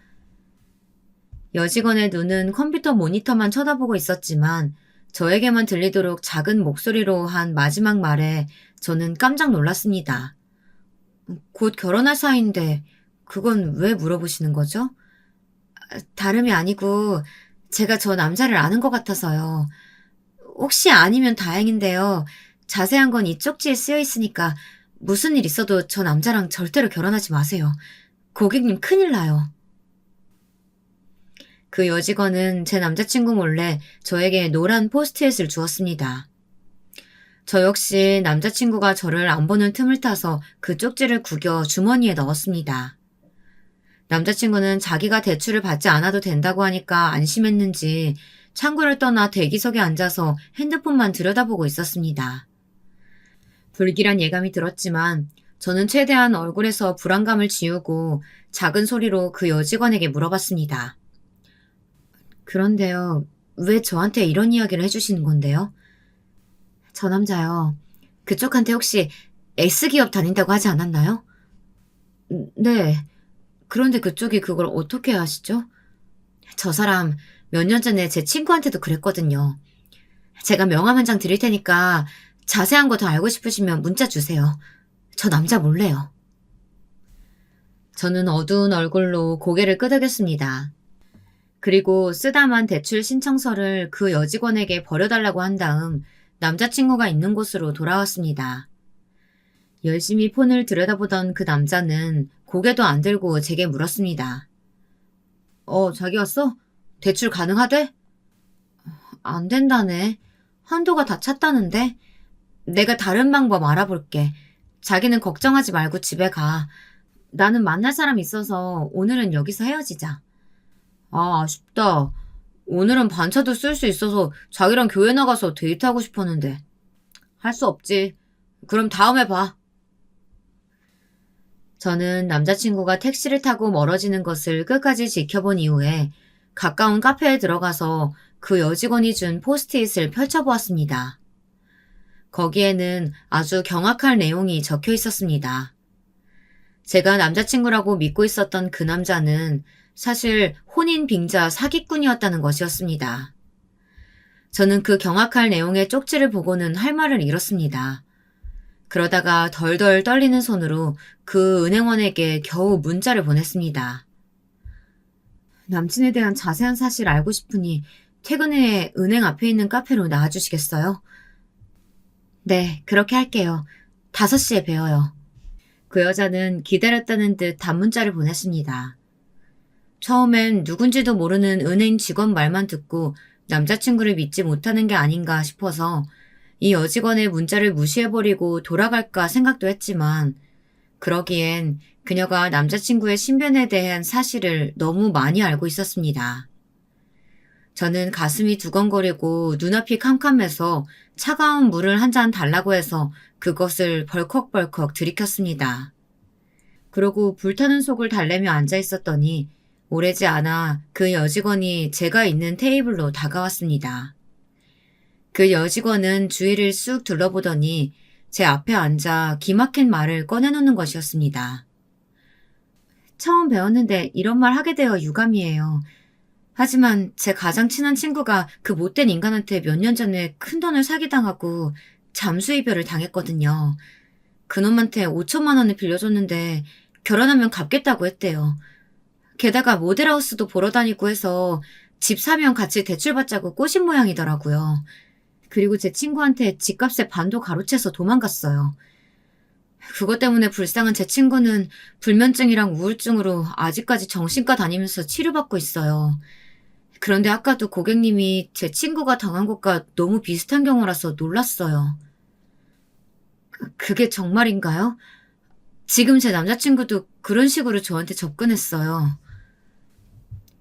여직원의 눈은 컴퓨터 모니터만 쳐다보고 있었지만 저에게만 들리도록 작은 목소리로 한 마지막 말에 저는 깜짝 놀랐습니다. 곧 결혼할 사이인데 그건 왜 물어보시는 거죠? 다름이 아니고 제가 저 남자를 아는 것 같아서요. 혹시 아니면 다행인데요. 자세한 건 이 쪽지에 쓰여 있으니까 무슨 일 있어도 저 남자랑 절대로 결혼하지 마세요. 고객님 큰일 나요. 그 여직원은 제 남자친구 몰래 저에게 노란 포스트잇을 주었습니다. 저 역시 남자친구가 저를 안 보는 틈을 타서 그 쪽지를 구겨 주머니에 넣었습니다. 남자친구는 자기가 대출을 받지 않아도 된다고 하니까 안심했는지 창구를 떠나 대기석에 앉아서 핸드폰만 들여다보고 있었습니다. 불길한 예감이 들었지만 저는 최대한 얼굴에서 불안감을 지우고 작은 소리로 그 여직원에게 물어봤습니다. 그런데요, 왜 저한테 이런 이야기를 해주시는 건데요? 저 남자요. 그쪽한테 혹시 S기업 다닌다고 하지 않았나요? 네. 그런데 그쪽이 그걸 어떻게 아시죠? 저 사람 몇 년 전에 제 친구한테도 그랬거든요. 제가 명함 한 장 드릴 테니까 자세한 거 더 알고 싶으시면 문자 주세요. 저 남자 몰래요. 저는 어두운 얼굴로 고개를 끄덕였습니다. 그리고 쓰다만 대출 신청서를 그 여직원에게 버려달라고 한 다음 남자친구가 있는 곳으로 돌아왔습니다. 열심히 폰을 들여다보던 그 남자는 고개도 안 들고 제게 물었습니다. 자기 왔어? 대출 가능하대? 안 된다네. 한도가 다 찼다는데? 내가 다른 방법 알아볼게. 자기는 걱정하지 말고 집에 가. 나는 만날 사람 있어서 오늘은 여기서 헤어지자. 아, 아쉽다. 오늘은 반차도 쓸 수 있어서 자기랑 교회 나가서 데이트하고 싶었는데. 할 수 없지. 그럼 다음에 봐. 저는 남자친구가 택시를 타고 멀어지는 것을 끝까지 지켜본 이후에 가까운 카페에 들어가서 그 여직원이 준 포스트잇을 펼쳐보았습니다. 거기에는 아주 경악할 내용이 적혀 있었습니다. 제가 남자친구라고 믿고 있었던 그 남자는 사실 혼인 빙자 사기꾼이었다는 것이었습니다. 저는 그 경악할 내용의 쪽지를 보고는 할 말을 잃었습니다. 그러다가 덜덜 떨리는 손으로 그 은행원에게 겨우 문자를 보냈습니다. 남친에 대한 자세한 사실 알고 싶으니 퇴근 후에 은행 앞에 있는 카페로 나와주시겠어요? 네, 그렇게 할게요. 5시에 뵈어요. 그 여자는 기다렸다는 듯 단문자를 보냈습니다. 처음엔 누군지도 모르는 은행 직원 말만 듣고 남자친구를 믿지 못하는 게 아닌가 싶어서 이 여직원의 문자를 무시해버리고 돌아갈까 생각도 했지만 그러기엔 그녀가 남자친구의 신변에 대한 사실을 너무 많이 알고 있었습니다. 저는 가슴이 두근거리고 눈앞이 캄캄해서 차가운 물을 한 잔 달라고 해서 그것을 벌컥벌컥 들이켰습니다. 그러고 불타는 속을 달래며 앉아 있었더니 오래지 않아 그 여직원이 제가 있는 테이블로 다가왔습니다. 그 여직원은 주위를 쑥 둘러보더니 제 앞에 앉아 기막힌 말을 꺼내놓는 것이었습니다. 처음 배웠는데 이런 말 하게 되어 유감이에요. 하지만 제 가장 친한 친구가 그 못된 인간한테 몇 년 전에 큰돈을 사기당하고 잠수 이별을 당했거든요. 그놈한테 5천만 원을 빌려줬는데 결혼하면 갚겠다고 했대요. 게다가 모델하우스도 보러 다니고 해서 집 사면 같이 대출받자고 꼬신 모양이더라고요. 그리고 제 친구한테 집값의 반도 가로채서 도망갔어요. 그것 때문에 불쌍한 제 친구는 불면증이랑 우울증으로 아직까지 정신과 다니면서 치료받고 있어요. 그런데 아까도 고객님이 제 친구가 당한 것과 너무 비슷한 경우라서 놀랐어요. 그게 정말인가요? 지금 제 남자친구도 그런 식으로 저한테 접근했어요.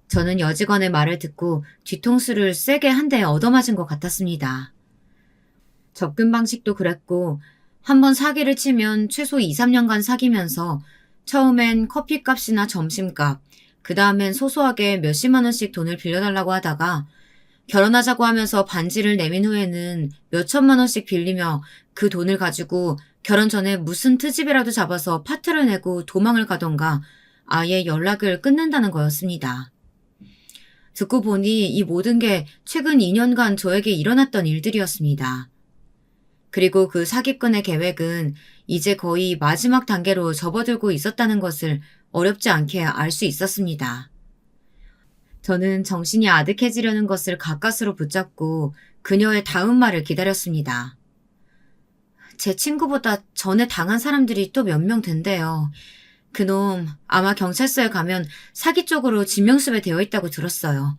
저는 여직원의 말을 듣고 뒤통수를 세게 한 대 얻어맞은 것 같았습니다. 접근 방식도 그랬고, 한번 사기를 치면 최소 2, 3년간 사귀면서 처음엔 커피값이나 점심값, 그 다음엔 소소하게 몇십만 원씩 돈을 빌려달라고 하다가 결혼하자고 하면서 반지를 내민 후에는 몇천만 원씩 빌리며 그 돈을 가지고 결혼 전에 무슨 트집이라도 잡아서 파트를 내고 도망을 가던가 아예 연락을 끊는다는 거였습니다. 듣고 보니 이 모든 게 최근 2년간 저에게 일어났던 일들이었습니다. 그리고 그 사기꾼의 계획은 이제 거의 마지막 단계로 접어들고 있었다는 것을 어렵지 않게 알 수 있었습니다. 저는 정신이 아득해지려는 것을 가까스로 붙잡고 그녀의 다음 말을 기다렸습니다. 제 친구보다 전에 당한 사람들이 또 몇 명 된대요. 그놈 아마 경찰서에 가면 사기 쪽으로 지명수배 되어 있다고 들었어요.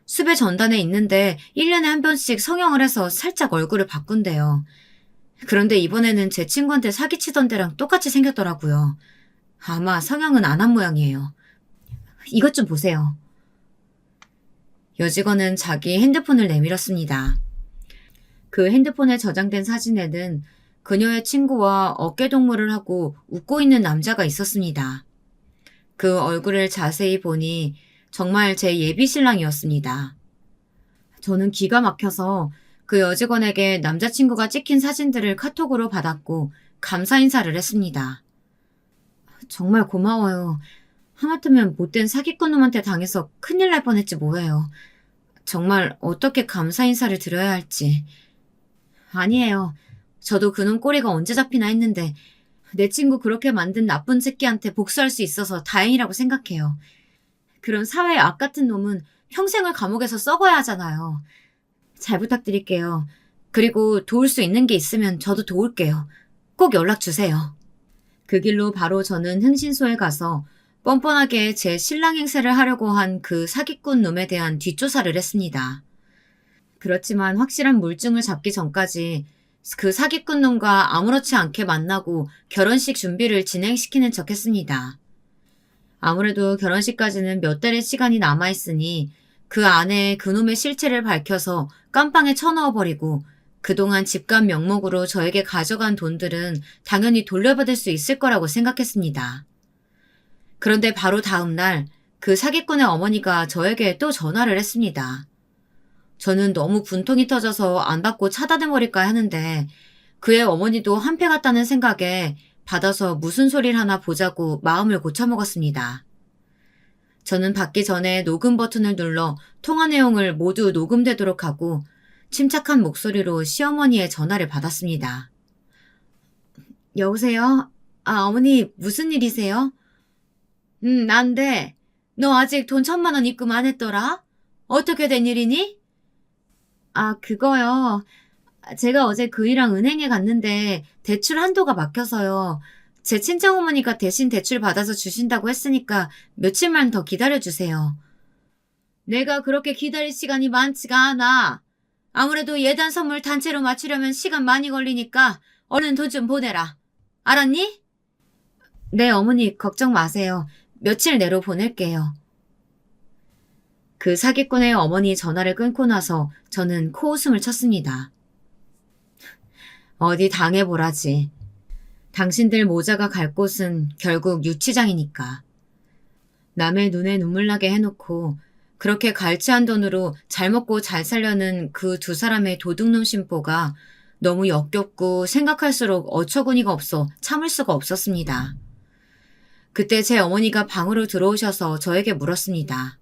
수배 전단에 있는데 1년에 한 번씩 성형을 해서 살짝 얼굴을 바꾼대요. 그런데 이번에는 제 친구한테 사기치던 데랑 똑같이 생겼더라고요. 아마 성형은 안 한 모양이에요. 이것 좀 보세요. 여직원은 자기 핸드폰을 내밀었습니다. 그 핸드폰에 저장된 사진에는 그녀의 친구와 어깨동무를 하고 웃고 있는 남자가 있었습니다. 그 얼굴을 자세히 보니 정말 제 예비 신랑이었습니다. 저는 기가 막혀서 그 여직원에게 남자친구가 찍힌 사진들을 카톡으로 받았고 감사 인사를 했습니다. 정말 고마워요. 하마터면 못된 사기꾼놈한테 당해서 큰일 날 뻔했지 뭐예요. 정말 어떻게 감사 인사를 드려야 할지. 아니에요. 저도 그놈 꼬리가 언제 잡히나 했는데 내 친구 그렇게 만든 나쁜 새끼한테 복수할 수 있어서 다행이라고 생각해요. 그런 사회의 악 같은 놈은 평생을 감옥에서 썩어야 하잖아요. 잘 부탁드릴게요. 그리고 도울 수 있는 게 있으면 저도 도울게요. 꼭 연락 주세요. 그 길로 바로 저는 흥신소에 가서 뻔뻔하게 제 신랑 행세를 하려고 한 그 사기꾼 놈에 대한 뒷조사를 했습니다. 그렇지만 확실한 물증을 잡기 전까지 그 사기꾼 놈과 아무렇지 않게 만나고 결혼식 준비를 진행시키는 척 했습니다. 아무래도 결혼식까지는 몇 달의 시간이 남아있으니 그 안에 그놈의 실체를 밝혀서 깜빵에 쳐넣어버리고 그동안 집값 명목으로 저에게 가져간 돈들은 당연히 돌려받을 수 있을 거라고 생각했습니다. 그런데 바로 다음 날 그 사기꾼의 어머니가 저에게 또 전화를 했습니다. 저는 너무 분통이 터져서 안 받고 차단해버릴까 하는데 그의 어머니도 한패 같다는 생각에 받아서 무슨 소리를 하나 보자고 마음을 고쳐먹었습니다. 저는 받기 전에 녹음 버튼을 눌러 통화 내용을 모두 녹음되도록 하고 침착한 목소리로 시어머니의 전화를 받았습니다. 여보세요? 어머니 무슨 일이세요? 난데 너 아직 돈 1,000만 원 입금 안 했더라? 어떻게 된 일이니? 그거요. 제가 어제 그이랑 은행에 갔는데 대출 한도가 막혀서요. 제 친정어머니가 대신 대출 받아서 주신다고 했으니까 며칠만 더 기다려주세요. 내가 그렇게 기다릴 시간이 많지가 않아. 아무래도 예단 선물 단체로 맞추려면 시간 많이 걸리니까 얼른 돈 좀 보내라. 알았니? 네, 어머니 걱정 마세요. 며칠 내로 보낼게요. 그 사기꾼의 어머니 전화를 끊고 나서 저는 코웃음을 쳤습니다. 어디 당해보라지. 당신들 모자가 갈 곳은 결국 유치장이니까. 남의 눈에 눈물 나게 해놓고 그렇게 갈취한 돈으로 잘 먹고 잘 살려는 그 두 사람의 도둑놈 심보가 너무 역겹고 생각할수록 어처구니가 없어 참을 수가 없었습니다. 그때 제 어머니가 방으로 들어오셔서 저에게 물었습니다.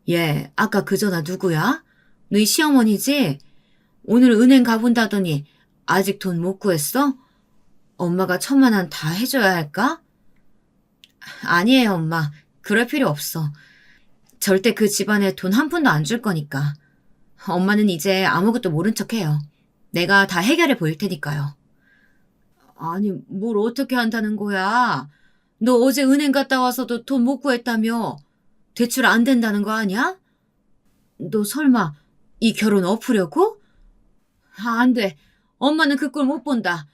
얘, 아까 그 전화 누구야? 너희 시어머니지? 오늘 은행 가본다더니 아직 돈 못 구했어? 엄마가 1,000만 원 다 해줘야 할까? 아니에요, 엄마. 그럴 필요 없어. 절대 그 집안에 돈 한 푼도 안 줄 거니까. 엄마는 이제 아무것도 모른 척해요. 내가 다 해결해 보일 테니까요. 아니, 뭘 어떻게 한다는 거야? 너 어제 은행 갔다 와서도 돈 못 구했다며? 대출 안 된다는 거 아니야? 너 설마 이 결혼 엎으려고? 안 돼. 엄마는 그 꼴 못 본다.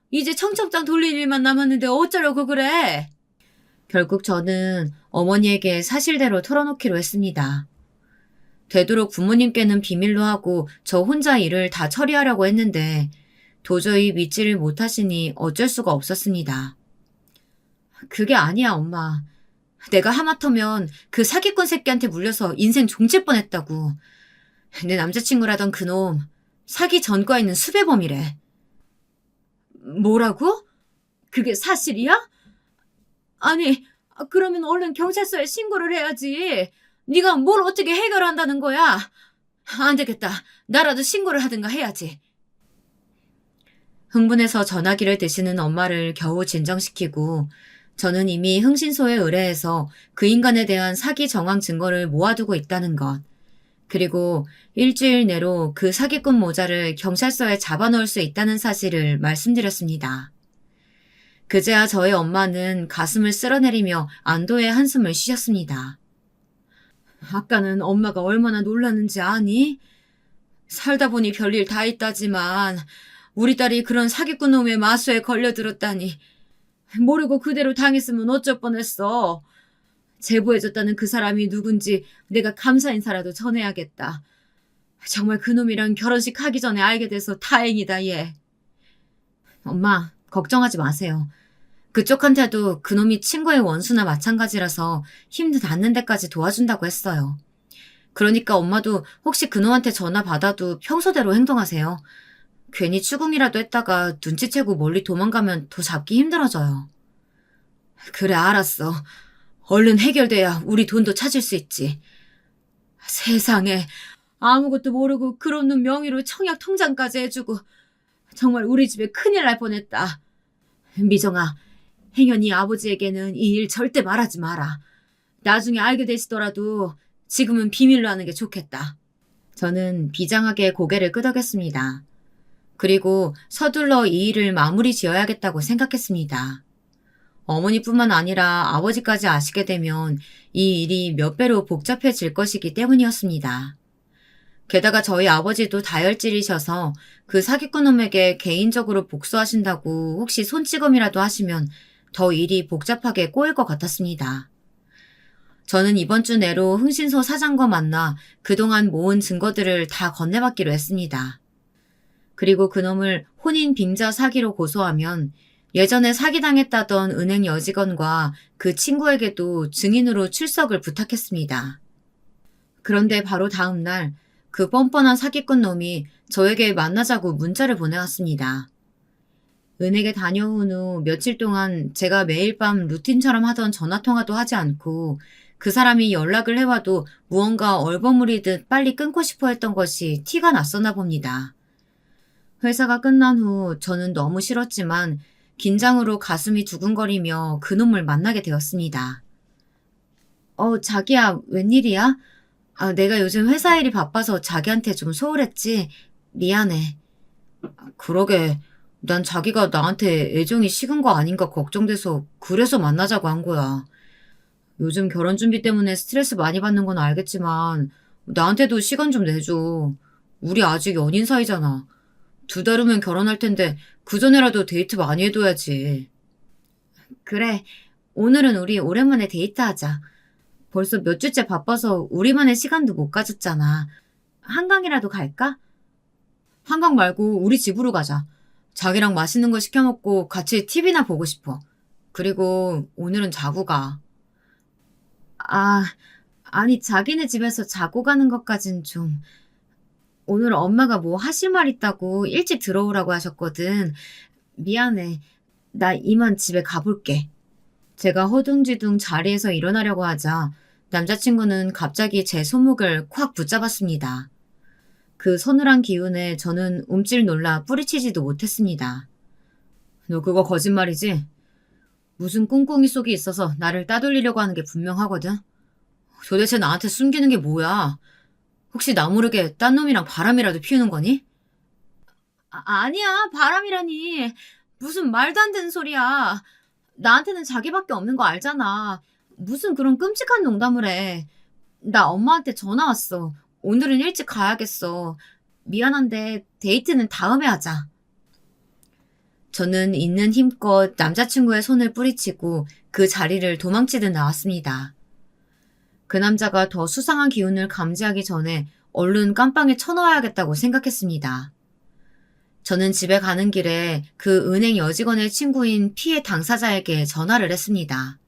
이제 청첩장 돌릴 일만 남았는데 어쩌려고 그래? 결국 저는 어머니에게 사실대로 털어놓기로 했습니다. 되도록 부모님께는 비밀로 하고 저 혼자 일을 다 처리하려고 했는데 도저히 믿지를 못하시니 어쩔 수가 없었습니다. 그게 아니야, 엄마. 내가 하마터면 그 사기꾼 새끼한테 물려서 인생 종칠 뻔했다고. 내 남자친구라던 그놈 사기 전과에 있는 수배범이래. 뭐라고? 그게 사실이야? 아니, 그러면 얼른 경찰서에 신고를 해야지. 네가 뭘 어떻게 해결한다는 거야? 안 되겠다. 나라도 신고를 하든가 해야지. 흥분해서 전화기를 드시는 엄마를 겨우 진정시키고 저는 이미 흥신소에 의뢰해서 그 인간에 대한 사기 정황 증거를 모아두고 있다는 것, 그리고 일주일 내로 그 사기꾼 모자를 경찰서에 잡아놓을 수 있다는 사실을 말씀드렸습니다. 그제야 저의 엄마는 가슴을 쓸어내리며 안도의 한숨을 쉬셨습니다. 아까는 엄마가 얼마나 놀랐는지 아니? 살다 보니 별일 다 있다지만 우리 딸이 그런 사기꾼 놈의 마수에 걸려들었다니. 모르고 그대로 당했으면 어쩔 뻔했어. 제보해줬다는 그 사람이 누군지 내가 감사 인사라도 전해야겠다. 정말 그놈이랑 결혼식 하기 전에 알게 돼서 다행이다, 얘. 엄마, 걱정하지 마세요. 그쪽한테도 그놈이 친구의 원수나 마찬가지라서 힘 닿는 데까지 도와준다고 했어요. 그러니까 엄마도 혹시 그놈한테 전화 받아도 평소대로 행동하세요. 괜히 추궁이라도 했다가 눈치채고 멀리 도망가면 더 잡기 힘들어져요. 그래, 알았어. 얼른 해결돼야 우리 돈도 찾을 수 있지. 세상에, 아무것도 모르고 그런 놈 명의로 청약 통장까지 해주고 정말 우리 집에 큰일 날 뻔했다. 미정아, 행여니 아버지에게는 이 일 절대 말하지 마라. 나중에 알게 되시더라도 지금은 비밀로 하는 게 좋겠다. 저는 비장하게 고개를 끄덕였습니다. 그리고 서둘러 이 일을 마무리 지어야겠다고 생각했습니다. 어머니뿐만 아니라 아버지까지 아시게 되면 이 일이 몇 배로 복잡해질 것이기 때문이었습니다. 게다가 저희 아버지도 다혈질이셔서 그 사기꾼 놈에게 개인적으로 복수하신다고 혹시 손찌검이라도 하시면 더 일이 복잡하게 꼬일 것 같았습니다. 저는 이번 주 내로 흥신소 사장과 만나 그동안 모은 증거들을 다 건네받기로 했습니다. 그리고 그놈을 혼인 빙자 사기로 고소하면 예전에 사기당했다던 은행 여직원과 그 친구에게도 증인으로 출석을 부탁했습니다. 그런데 바로 다음 날 그 뻔뻔한 사기꾼 놈이 저에게 만나자고 문자를 보내왔습니다. 은행에 다녀온 후 며칠 동안 제가 매일 밤 루틴처럼 하던 전화통화도 하지 않고 그 사람이 연락을 해와도 무언가 얼버무리듯 빨리 끊고 싶어 했던 것이 티가 났었나 봅니다. 회사가 끝난 후 저는 너무 싫었지만 긴장으로 가슴이 두근거리며 그놈을 만나게 되었습니다. 자기야, 웬일이야? 내가 요즘 회사 일이 바빠서 자기한테 좀 소홀했지? 미안해. 그러게, 난 자기가 나한테 애정이 식은 거 아닌가 걱정돼서 그래서 만나자고 한 거야. 요즘 결혼 준비 때문에 스트레스 많이 받는 건 알겠지만 나한테도 시간 좀 내줘. 우리 아직 연인 사이잖아. 2달 후면 결혼할 텐데 그 전에라도 데이트 많이 해둬야지. 그래, 오늘은 우리 오랜만에 데이트하자. 벌써 몇 주째 바빠서 우리만의 시간도 못 가졌잖아. 한강이라도 갈까? 한강 말고 우리 집으로 가자. 자기랑 맛있는 거 시켜 먹고 같이 TV나 보고 싶어. 그리고 오늘은 자고 가. 아니 자기네 집에서 자고 가는 것까진 좀. 오늘 엄마가 뭐 하실 말 있다고 일찍 들어오라고 하셨거든. 미안해. 나 이만 집에 가볼게. 제가 허둥지둥 자리에서 일어나려고 하자 남자친구는 갑자기 제 손목을 콱 붙잡았습니다. 그 서늘한 기운에 저는 움찔 놀라 뿌리치지도 못했습니다. 너 그거 거짓말이지? 무슨 꿍꿍이 속이 있어서 나를 따돌리려고 하는 게 분명하거든. 도대체 나한테 숨기는 게 뭐야? 혹시 나 모르게 딴 놈이랑 바람이라도 피우는 거니? 아니야, 바람이라니. 무슨 말도 안 되는 소리야. 나한테는 자기밖에 없는 거 알잖아. 무슨 그런 끔찍한 농담을 해. 나 엄마한테 전화 왔어. 오늘은 일찍 가야겠어. 미안한데 데이트는 다음에 하자. 저는 있는 힘껏 남자친구의 손을 뿌리치고 그 자리를 도망치듯 나왔습니다. 그 남자가 더 수상한 기운을 감지하기 전에 얼른 깜빵에 쳐넣어야겠다고 생각했습니다. 저는 집에 가는 길에 그 은행 여직원의 친구인 피해 당사자에게 전화를 했습니다.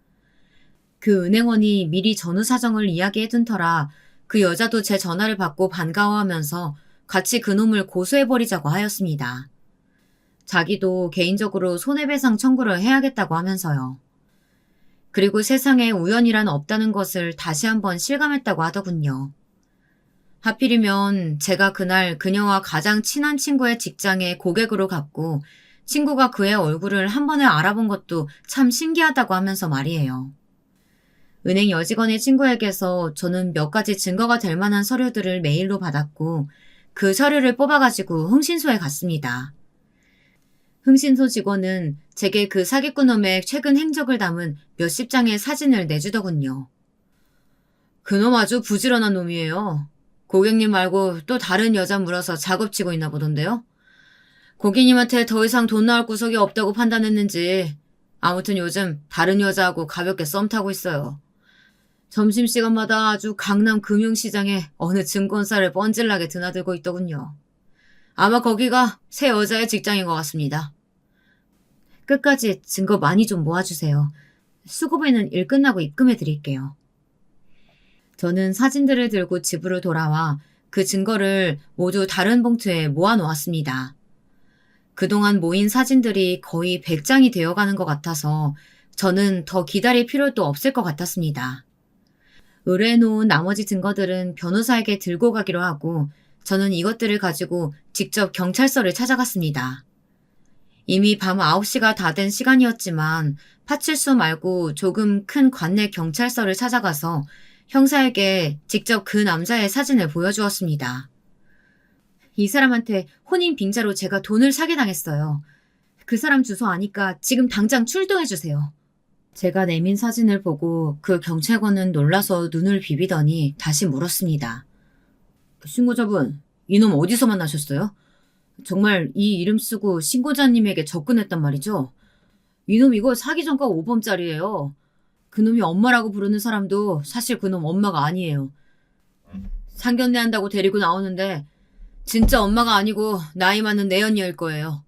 그 은행원이 미리 전후 사정을 이야기해둔 터라 그 여자도 제 전화를 받고 반가워하면서 같이 그놈을 고소해버리자고 하였습니다. 자기도 개인적으로 손해배상 청구를 해야겠다고 하면서요. 그리고 세상에 우연이란 없다는 것을 다시 한번 실감했다고 하더군요. 하필이면 제가 그날 그녀와 가장 친한 친구의 직장에 고객으로 갔고 친구가 그의 얼굴을 한 번에 알아본 것도 참 신기하다고 하면서 말이에요. 은행 여직원의 친구에게서 저는 몇 가지 증거가 될 만한 서류들을 메일로 받았고 그 서류를 뽑아가지고 흥신소에 갔습니다. 흥신소 직원은 제게 그 사기꾼놈의 최근 행적을 담은 몇십 장의 사진을 내주더군요. 그놈 아주 부지런한 놈이에요. 고객님 말고 또 다른 여자 물어서 작업치고 있나 보던데요. 고객님한테 더 이상 돈 나올 구석이 없다고 판단했는지 아무튼 요즘 다른 여자하고 가볍게 썸 타고 있어요. 점심시간마다 아주 강남 금융시장에 어느 증권사를 뻔질나게 드나들고 있더군요. 아마 거기가 새 여자의 직장인 것 같습니다. 끝까지 증거 많이 좀 모아주세요. 수고비는 일 끝나고 입금해 드릴게요. 저는 사진들을 들고 집으로 돌아와 그 증거를 모두 다른 봉투에 모아놓았습니다. 그동안 모인 사진들이 거의 100장이 되어가는 것 같아서 저는 더 기다릴 필요도 없을 것 같았습니다. 의뢰해놓은 나머지 증거들은 변호사에게 들고 가기로 하고 저는 이것들을 가지고 직접 경찰서를 찾아갔습니다. 이미 밤 9시가 다 된 시간이었지만 파출소 말고 조금 큰 관내 경찰서를 찾아가서 형사에게 직접 그 남자의 사진을 보여주었습니다. 이 사람한테 혼인 빙자로 제가 돈을 사기당했어요. 그 사람 주소 아니까 지금 당장 출동해주세요. 제가 내민 사진을 보고 그 경찰관은 놀라서 눈을 비비더니 다시 물었습니다. 신고자분, 이놈 어디서 만나셨어요? 정말 이 이름 쓰고 신고자님에게 접근했단 말이죠? 이놈 이거 사기 전과 5범짜리예요. 그놈이 엄마라고 부르는 사람도 사실 그놈 엄마가 아니에요. 상견례 한다고 데리고 나오는데 진짜 엄마가 아니고 나이 많은 내연녀일 거예요.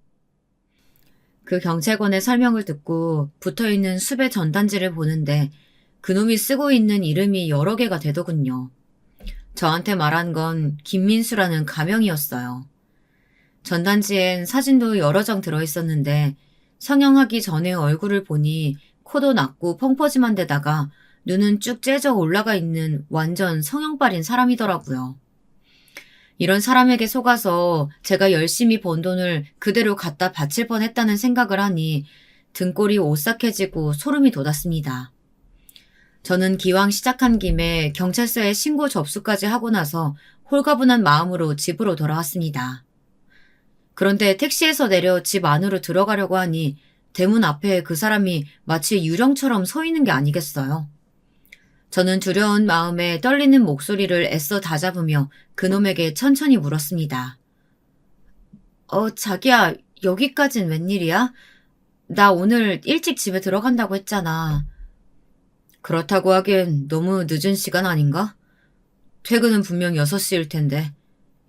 그 경찰관의 설명을 듣고 붙어있는 수배 전단지를 보는데 그놈이 쓰고 있는 이름이 여러 개가 되더군요. 저한테 말한 건 김민수라는 가명이었어요. 전단지엔 사진도 여러 장 들어있었는데 성형하기 전에 얼굴을 보니 코도 낮고 펑퍼짐한 데다가 눈은 쭉 째져 올라가 있는 완전 성형발인 사람이더라고요. 이런 사람에게 속아서 제가 열심히 번 돈을 그대로 갖다 바칠 뻔했다는 생각을 하니 등골이 오싹해지고 소름이 돋았습니다. 저는 기왕 시작한 김에 경찰서에 신고 접수까지 하고 나서 홀가분한 마음으로 집으로 돌아왔습니다. 그런데 택시에서 내려 집 안으로 들어가려고 하니 대문 앞에 그 사람이 마치 유령처럼 서 있는 게 아니겠어요. 저는 두려운 마음에 떨리는 목소리를 애써 다잡으며 그놈에게 천천히 물었습니다. 자기야, 여기까진 웬일이야? 나 오늘 일찍 집에 들어간다고 했잖아. 그렇다고 하기엔 너무 늦은 시간 아닌가? 퇴근은 분명 6시일 텐데.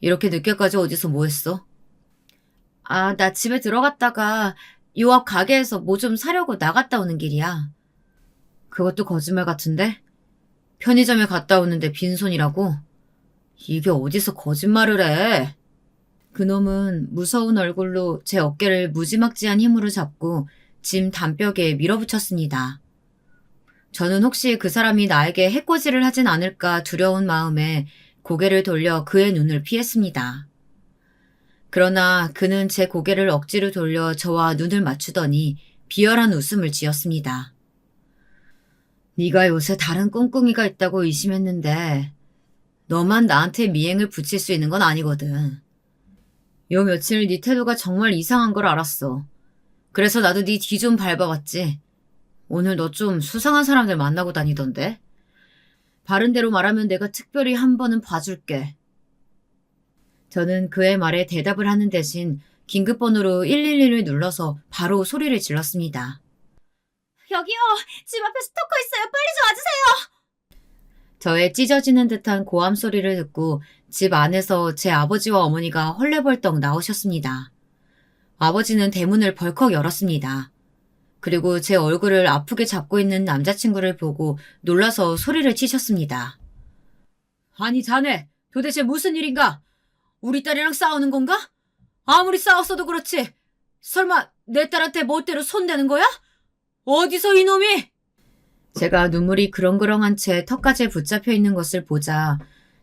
이렇게 늦게까지 어디서 뭐 했어? 나 집에 들어갔다가 요 앞 가게에서 뭐 좀 사려고 나갔다 오는 길이야. 그것도 거짓말 같은데? 편의점에 갔다 오는데 빈손이라고? 이게 어디서 거짓말을 해? 그놈은 무서운 얼굴로 제 어깨를 무지막지한 힘으로 잡고 짐 담벼락에 밀어붙였습니다. 저는 혹시 그 사람이 나에게 해코지를 하진 않을까 두려운 마음에 고개를 돌려 그의 눈을 피했습니다. 그러나 그는 제 고개를 억지로 돌려 저와 눈을 맞추더니 비열한 웃음을 지었습니다. 네가 요새 다른 꿍꿍이가 있다고 의심했는데 너만 나한테 미행을 붙일 수 있는 건 아니거든. 요 며칠 네 태도가 정말 이상한 걸 알았어. 그래서 나도 네 뒤 좀 밟아봤지. 오늘 너 좀 수상한 사람들 만나고 다니던데? 바른 대로 말하면 내가 특별히 한 번은 봐줄게. 저는 그의 말에 대답을 하는 대신 긴급번호로 112를 눌러서 바로 소리를 질렀습니다. 여기요! 집 앞에 스토커 있어요! 빨리 좀 와주세요! 저의 찢어지는 듯한 고함 소리를 듣고 집 안에서 제 아버지와 어머니가 헐레벌떡 나오셨습니다. 아버지는 대문을 벌컥 열었습니다. 그리고 제 얼굴을 아프게 잡고 있는 남자친구를 보고 놀라서 소리를 치셨습니다. 아니 자네, 도대체 무슨 일인가? 우리 딸이랑 싸우는 건가? 아무리 싸웠어도 그렇지. 설마 내 딸한테 멋대로 손대는 거야? 어디서 이놈이? 제가 눈물이 그렁그렁한 채 턱까지 붙잡혀 있는 것을 보자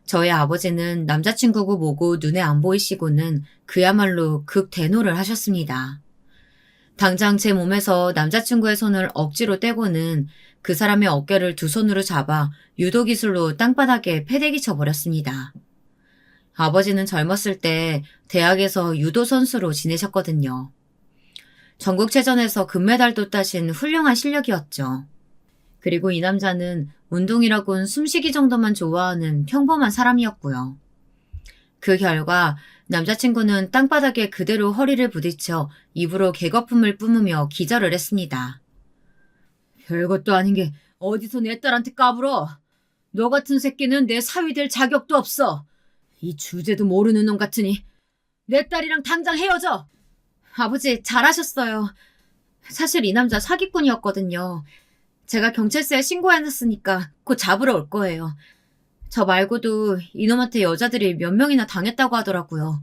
저의 아버지는 남자친구고 뭐고 눈에 안 보이시고는 그야말로 극대노를 하셨습니다. 당장 제 몸에서 남자친구의 손을 억지로 떼고는 그 사람의 어깨를 두 손으로 잡아 유도기술로 땅바닥에 패대기 쳐버렸습니다. 아버지는 젊었을 때 대학에서 유도 선수로 지내셨거든요. 전국체전에서 금메달도 따신 훌륭한 실력이었죠. 그리고 이 남자는 운동이라곤 숨쉬기 정도만 좋아하는 평범한 사람이었고요. 그 결과 남자친구는 땅바닥에 그대로 허리를 부딪혀 입으로 개거품을 뿜으며 기절을 했습니다. 별것도 아닌 게 어디서 내 딸한테 까불어. 너 같은 새끼는 내 사위 될 자격도 없어. 이 주제도 모르는 놈 같으니 내 딸이랑 당장 헤어져. 아버지 잘하셨어요. 사실 이 남자 사기꾼이었거든요. 제가 경찰서에 신고해놨으니까 곧 잡으러 올 거예요. 저 말고도 이놈한테 여자들이 몇 명이나 당했다고 하더라고요.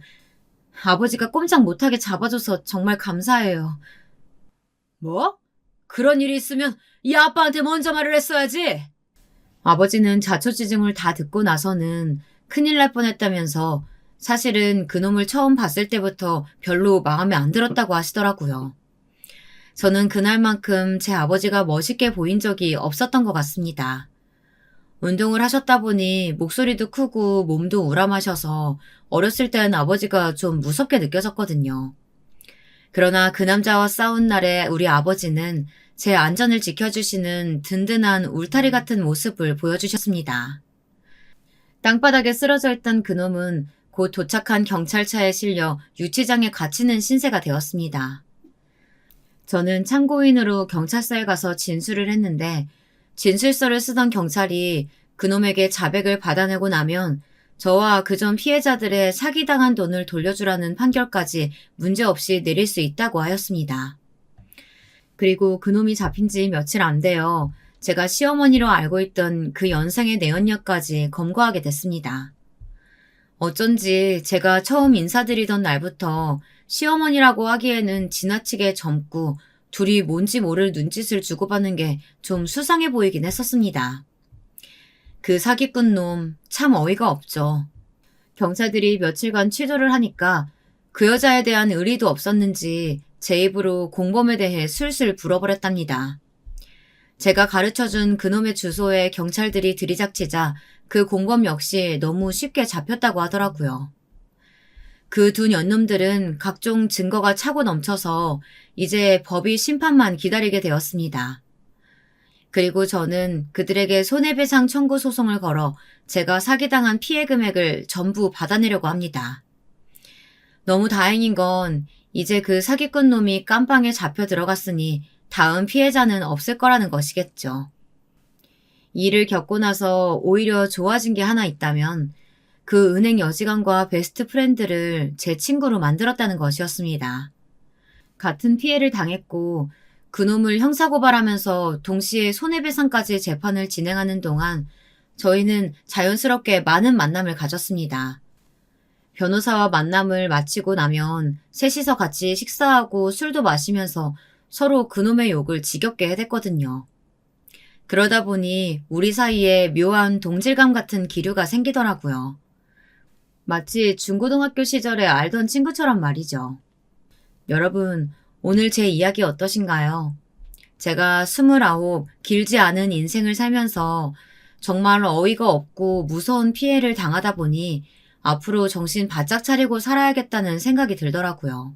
아버지가 꼼짝 못하게 잡아줘서 정말 감사해요. 뭐? 그런 일이 있으면 이 아빠한테 먼저 말을 했어야지. 아버지는 자초지종을 다 듣고 나서는 큰일 날 뻔했다면서 사실은 그놈을 처음 봤을 때부터 별로 마음에 안 들었다고 하시더라고요. 저는 그날만큼 제 아버지가 멋있게 보인 적이 없었던 것 같습니다. 운동을 하셨다 보니 목소리도 크고 몸도 우람하셔서 어렸을 땐 아버지가 좀 무섭게 느껴졌거든요. 그러나 그 남자와 싸운 날에 우리 아버지는 제 안전을 지켜주시는 든든한 울타리 같은 모습을 보여주셨습니다. 땅바닥에 쓰러져 있던 그놈은 곧 도착한 경찰차에 실려 유치장에 갇히는 신세가 되었습니다. 저는 참고인으로 경찰서에 가서 진술을 했는데 진술서를 쓰던 경찰이 그놈에게 자백을 받아내고 나면 저와 그전 피해자들의 사기당한 돈을 돌려주라는 판결까지 문제없이 내릴 수 있다고 하였습니다. 그리고 그놈이 잡힌 지 며칠 안 되어 제가 시어머니로 알고 있던 그 연상의 내연녀까지 검거하게 됐습니다. 어쩐지 제가 처음 인사드리던 날부터 시어머니라고 하기에는 지나치게 젊고 둘이 뭔지 모를 눈짓을 주고받는 게 좀 수상해 보이긴 했었습니다. 그 사기꾼 놈 참 어이가 없죠. 경찰들이 며칠간 취조를 하니까 그 여자에 대한 의리도 없었는지 제 입으로 공범에 대해 술술 불어버렸답니다. 제가 가르쳐준 그놈의 주소에 경찰들이 들이닥치자 그 공범 역시 너무 쉽게 잡혔다고 하더라고요. 그 두 년놈들은 각종 증거가 차고 넘쳐서 이제 법이 심판만 기다리게 되었습니다. 그리고 저는 그들에게 손해배상 청구 소송을 걸어 제가 사기당한 피해 금액을 전부 받아내려고 합니다. 너무 다행인 건 이제 그 사기꾼 놈이 깜빵에 잡혀 들어갔으니 다음 피해자는 없을 거라는 것이겠죠. 이 일을 겪고 나서 오히려 좋아진 게 하나 있다면 그 은행 여직원과 베스트 프렌드를 제 친구로 만들었다는 것이었습니다. 같은 피해를 당했고 그놈을 형사고발하면서 동시에 손해배상까지 재판을 진행하는 동안 저희는 자연스럽게 많은 만남을 가졌습니다. 변호사와 만남을 마치고 나면 셋이서 같이 식사하고 술도 마시면서 서로 그놈의 욕을 지겹게 해댔거든요. 그러다 보니 우리 사이에 묘한 동질감 같은 기류가 생기더라고요. 마치 중고등학교 시절에 알던 친구처럼 말이죠. 여러분, 오늘 제 이야기 어떠신가요? 제가 29, 길지 않은 인생을 살면서 정말 어이가 없고 무서운 피해를 당하다 보니 앞으로 정신 바짝 차리고 살아야겠다는 생각이 들더라고요.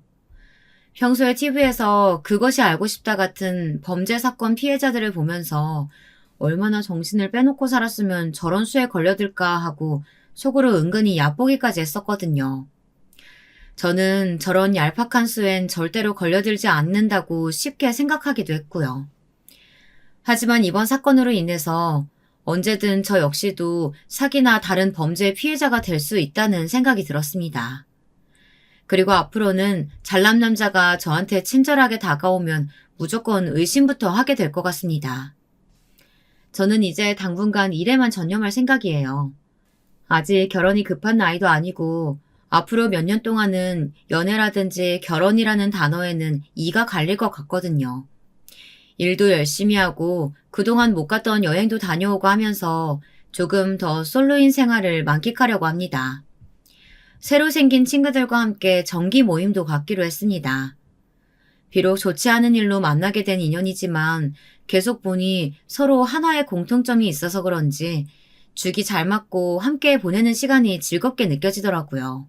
평소에 TV에서 그것이 알고 싶다 같은 범죄 사건 피해자들을 보면서 얼마나 정신을 빼놓고 살았으면 저런 수에 걸려들까 하고 속으로 은근히 얕보기까지 했었거든요. 저는 저런 얄팍한 수엔 절대로 걸려들지 않는다고 쉽게 생각하기도 했고요. 하지만 이번 사건으로 인해서 언제든 저 역시도 사기나 다른 범죄 피해자가 될 수 있다는 생각이 들었습니다. 그리고 앞으로는 잘난 남자가 저한테 친절하게 다가오면 무조건 의심부터 하게 될 것 같습니다. 저는 이제 당분간 일에만 전념할 생각이에요. 아직 결혼이 급한 나이도 아니고 앞으로 몇 년 동안은 연애라든지 결혼이라는 단어에는 이가 갈릴 것 같거든요. 일도 열심히 하고 그동안 못 갔던 여행도 다녀오고 하면서 조금 더 솔로인 생활을 만끽하려고 합니다. 새로 생긴 친구들과 함께 정기 모임도 갖기로 했습니다. 비록 좋지 않은 일로 만나게 된 인연이지만 계속 보니 서로 하나의 공통점이 있어서 그런지 죽이 잘 맞고 함께 보내는 시간이 즐겁게 느껴지더라고요.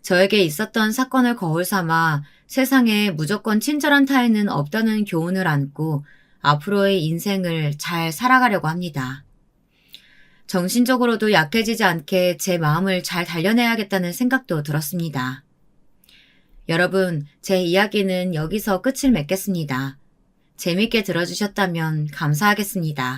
저에게 있었던 사건을 거울 삼아 세상에 무조건 친절한 타인은 없다는 교훈을 안고 앞으로의 인생을 잘 살아가려고 합니다. 정신적으로도 약해지지 않게 제 마음을 잘 단련해야겠다는 생각도 들었습니다. 여러분, 제 이야기는 여기서 끝을 맺겠습니다. 재밌게 들어주셨다면 감사하겠습니다.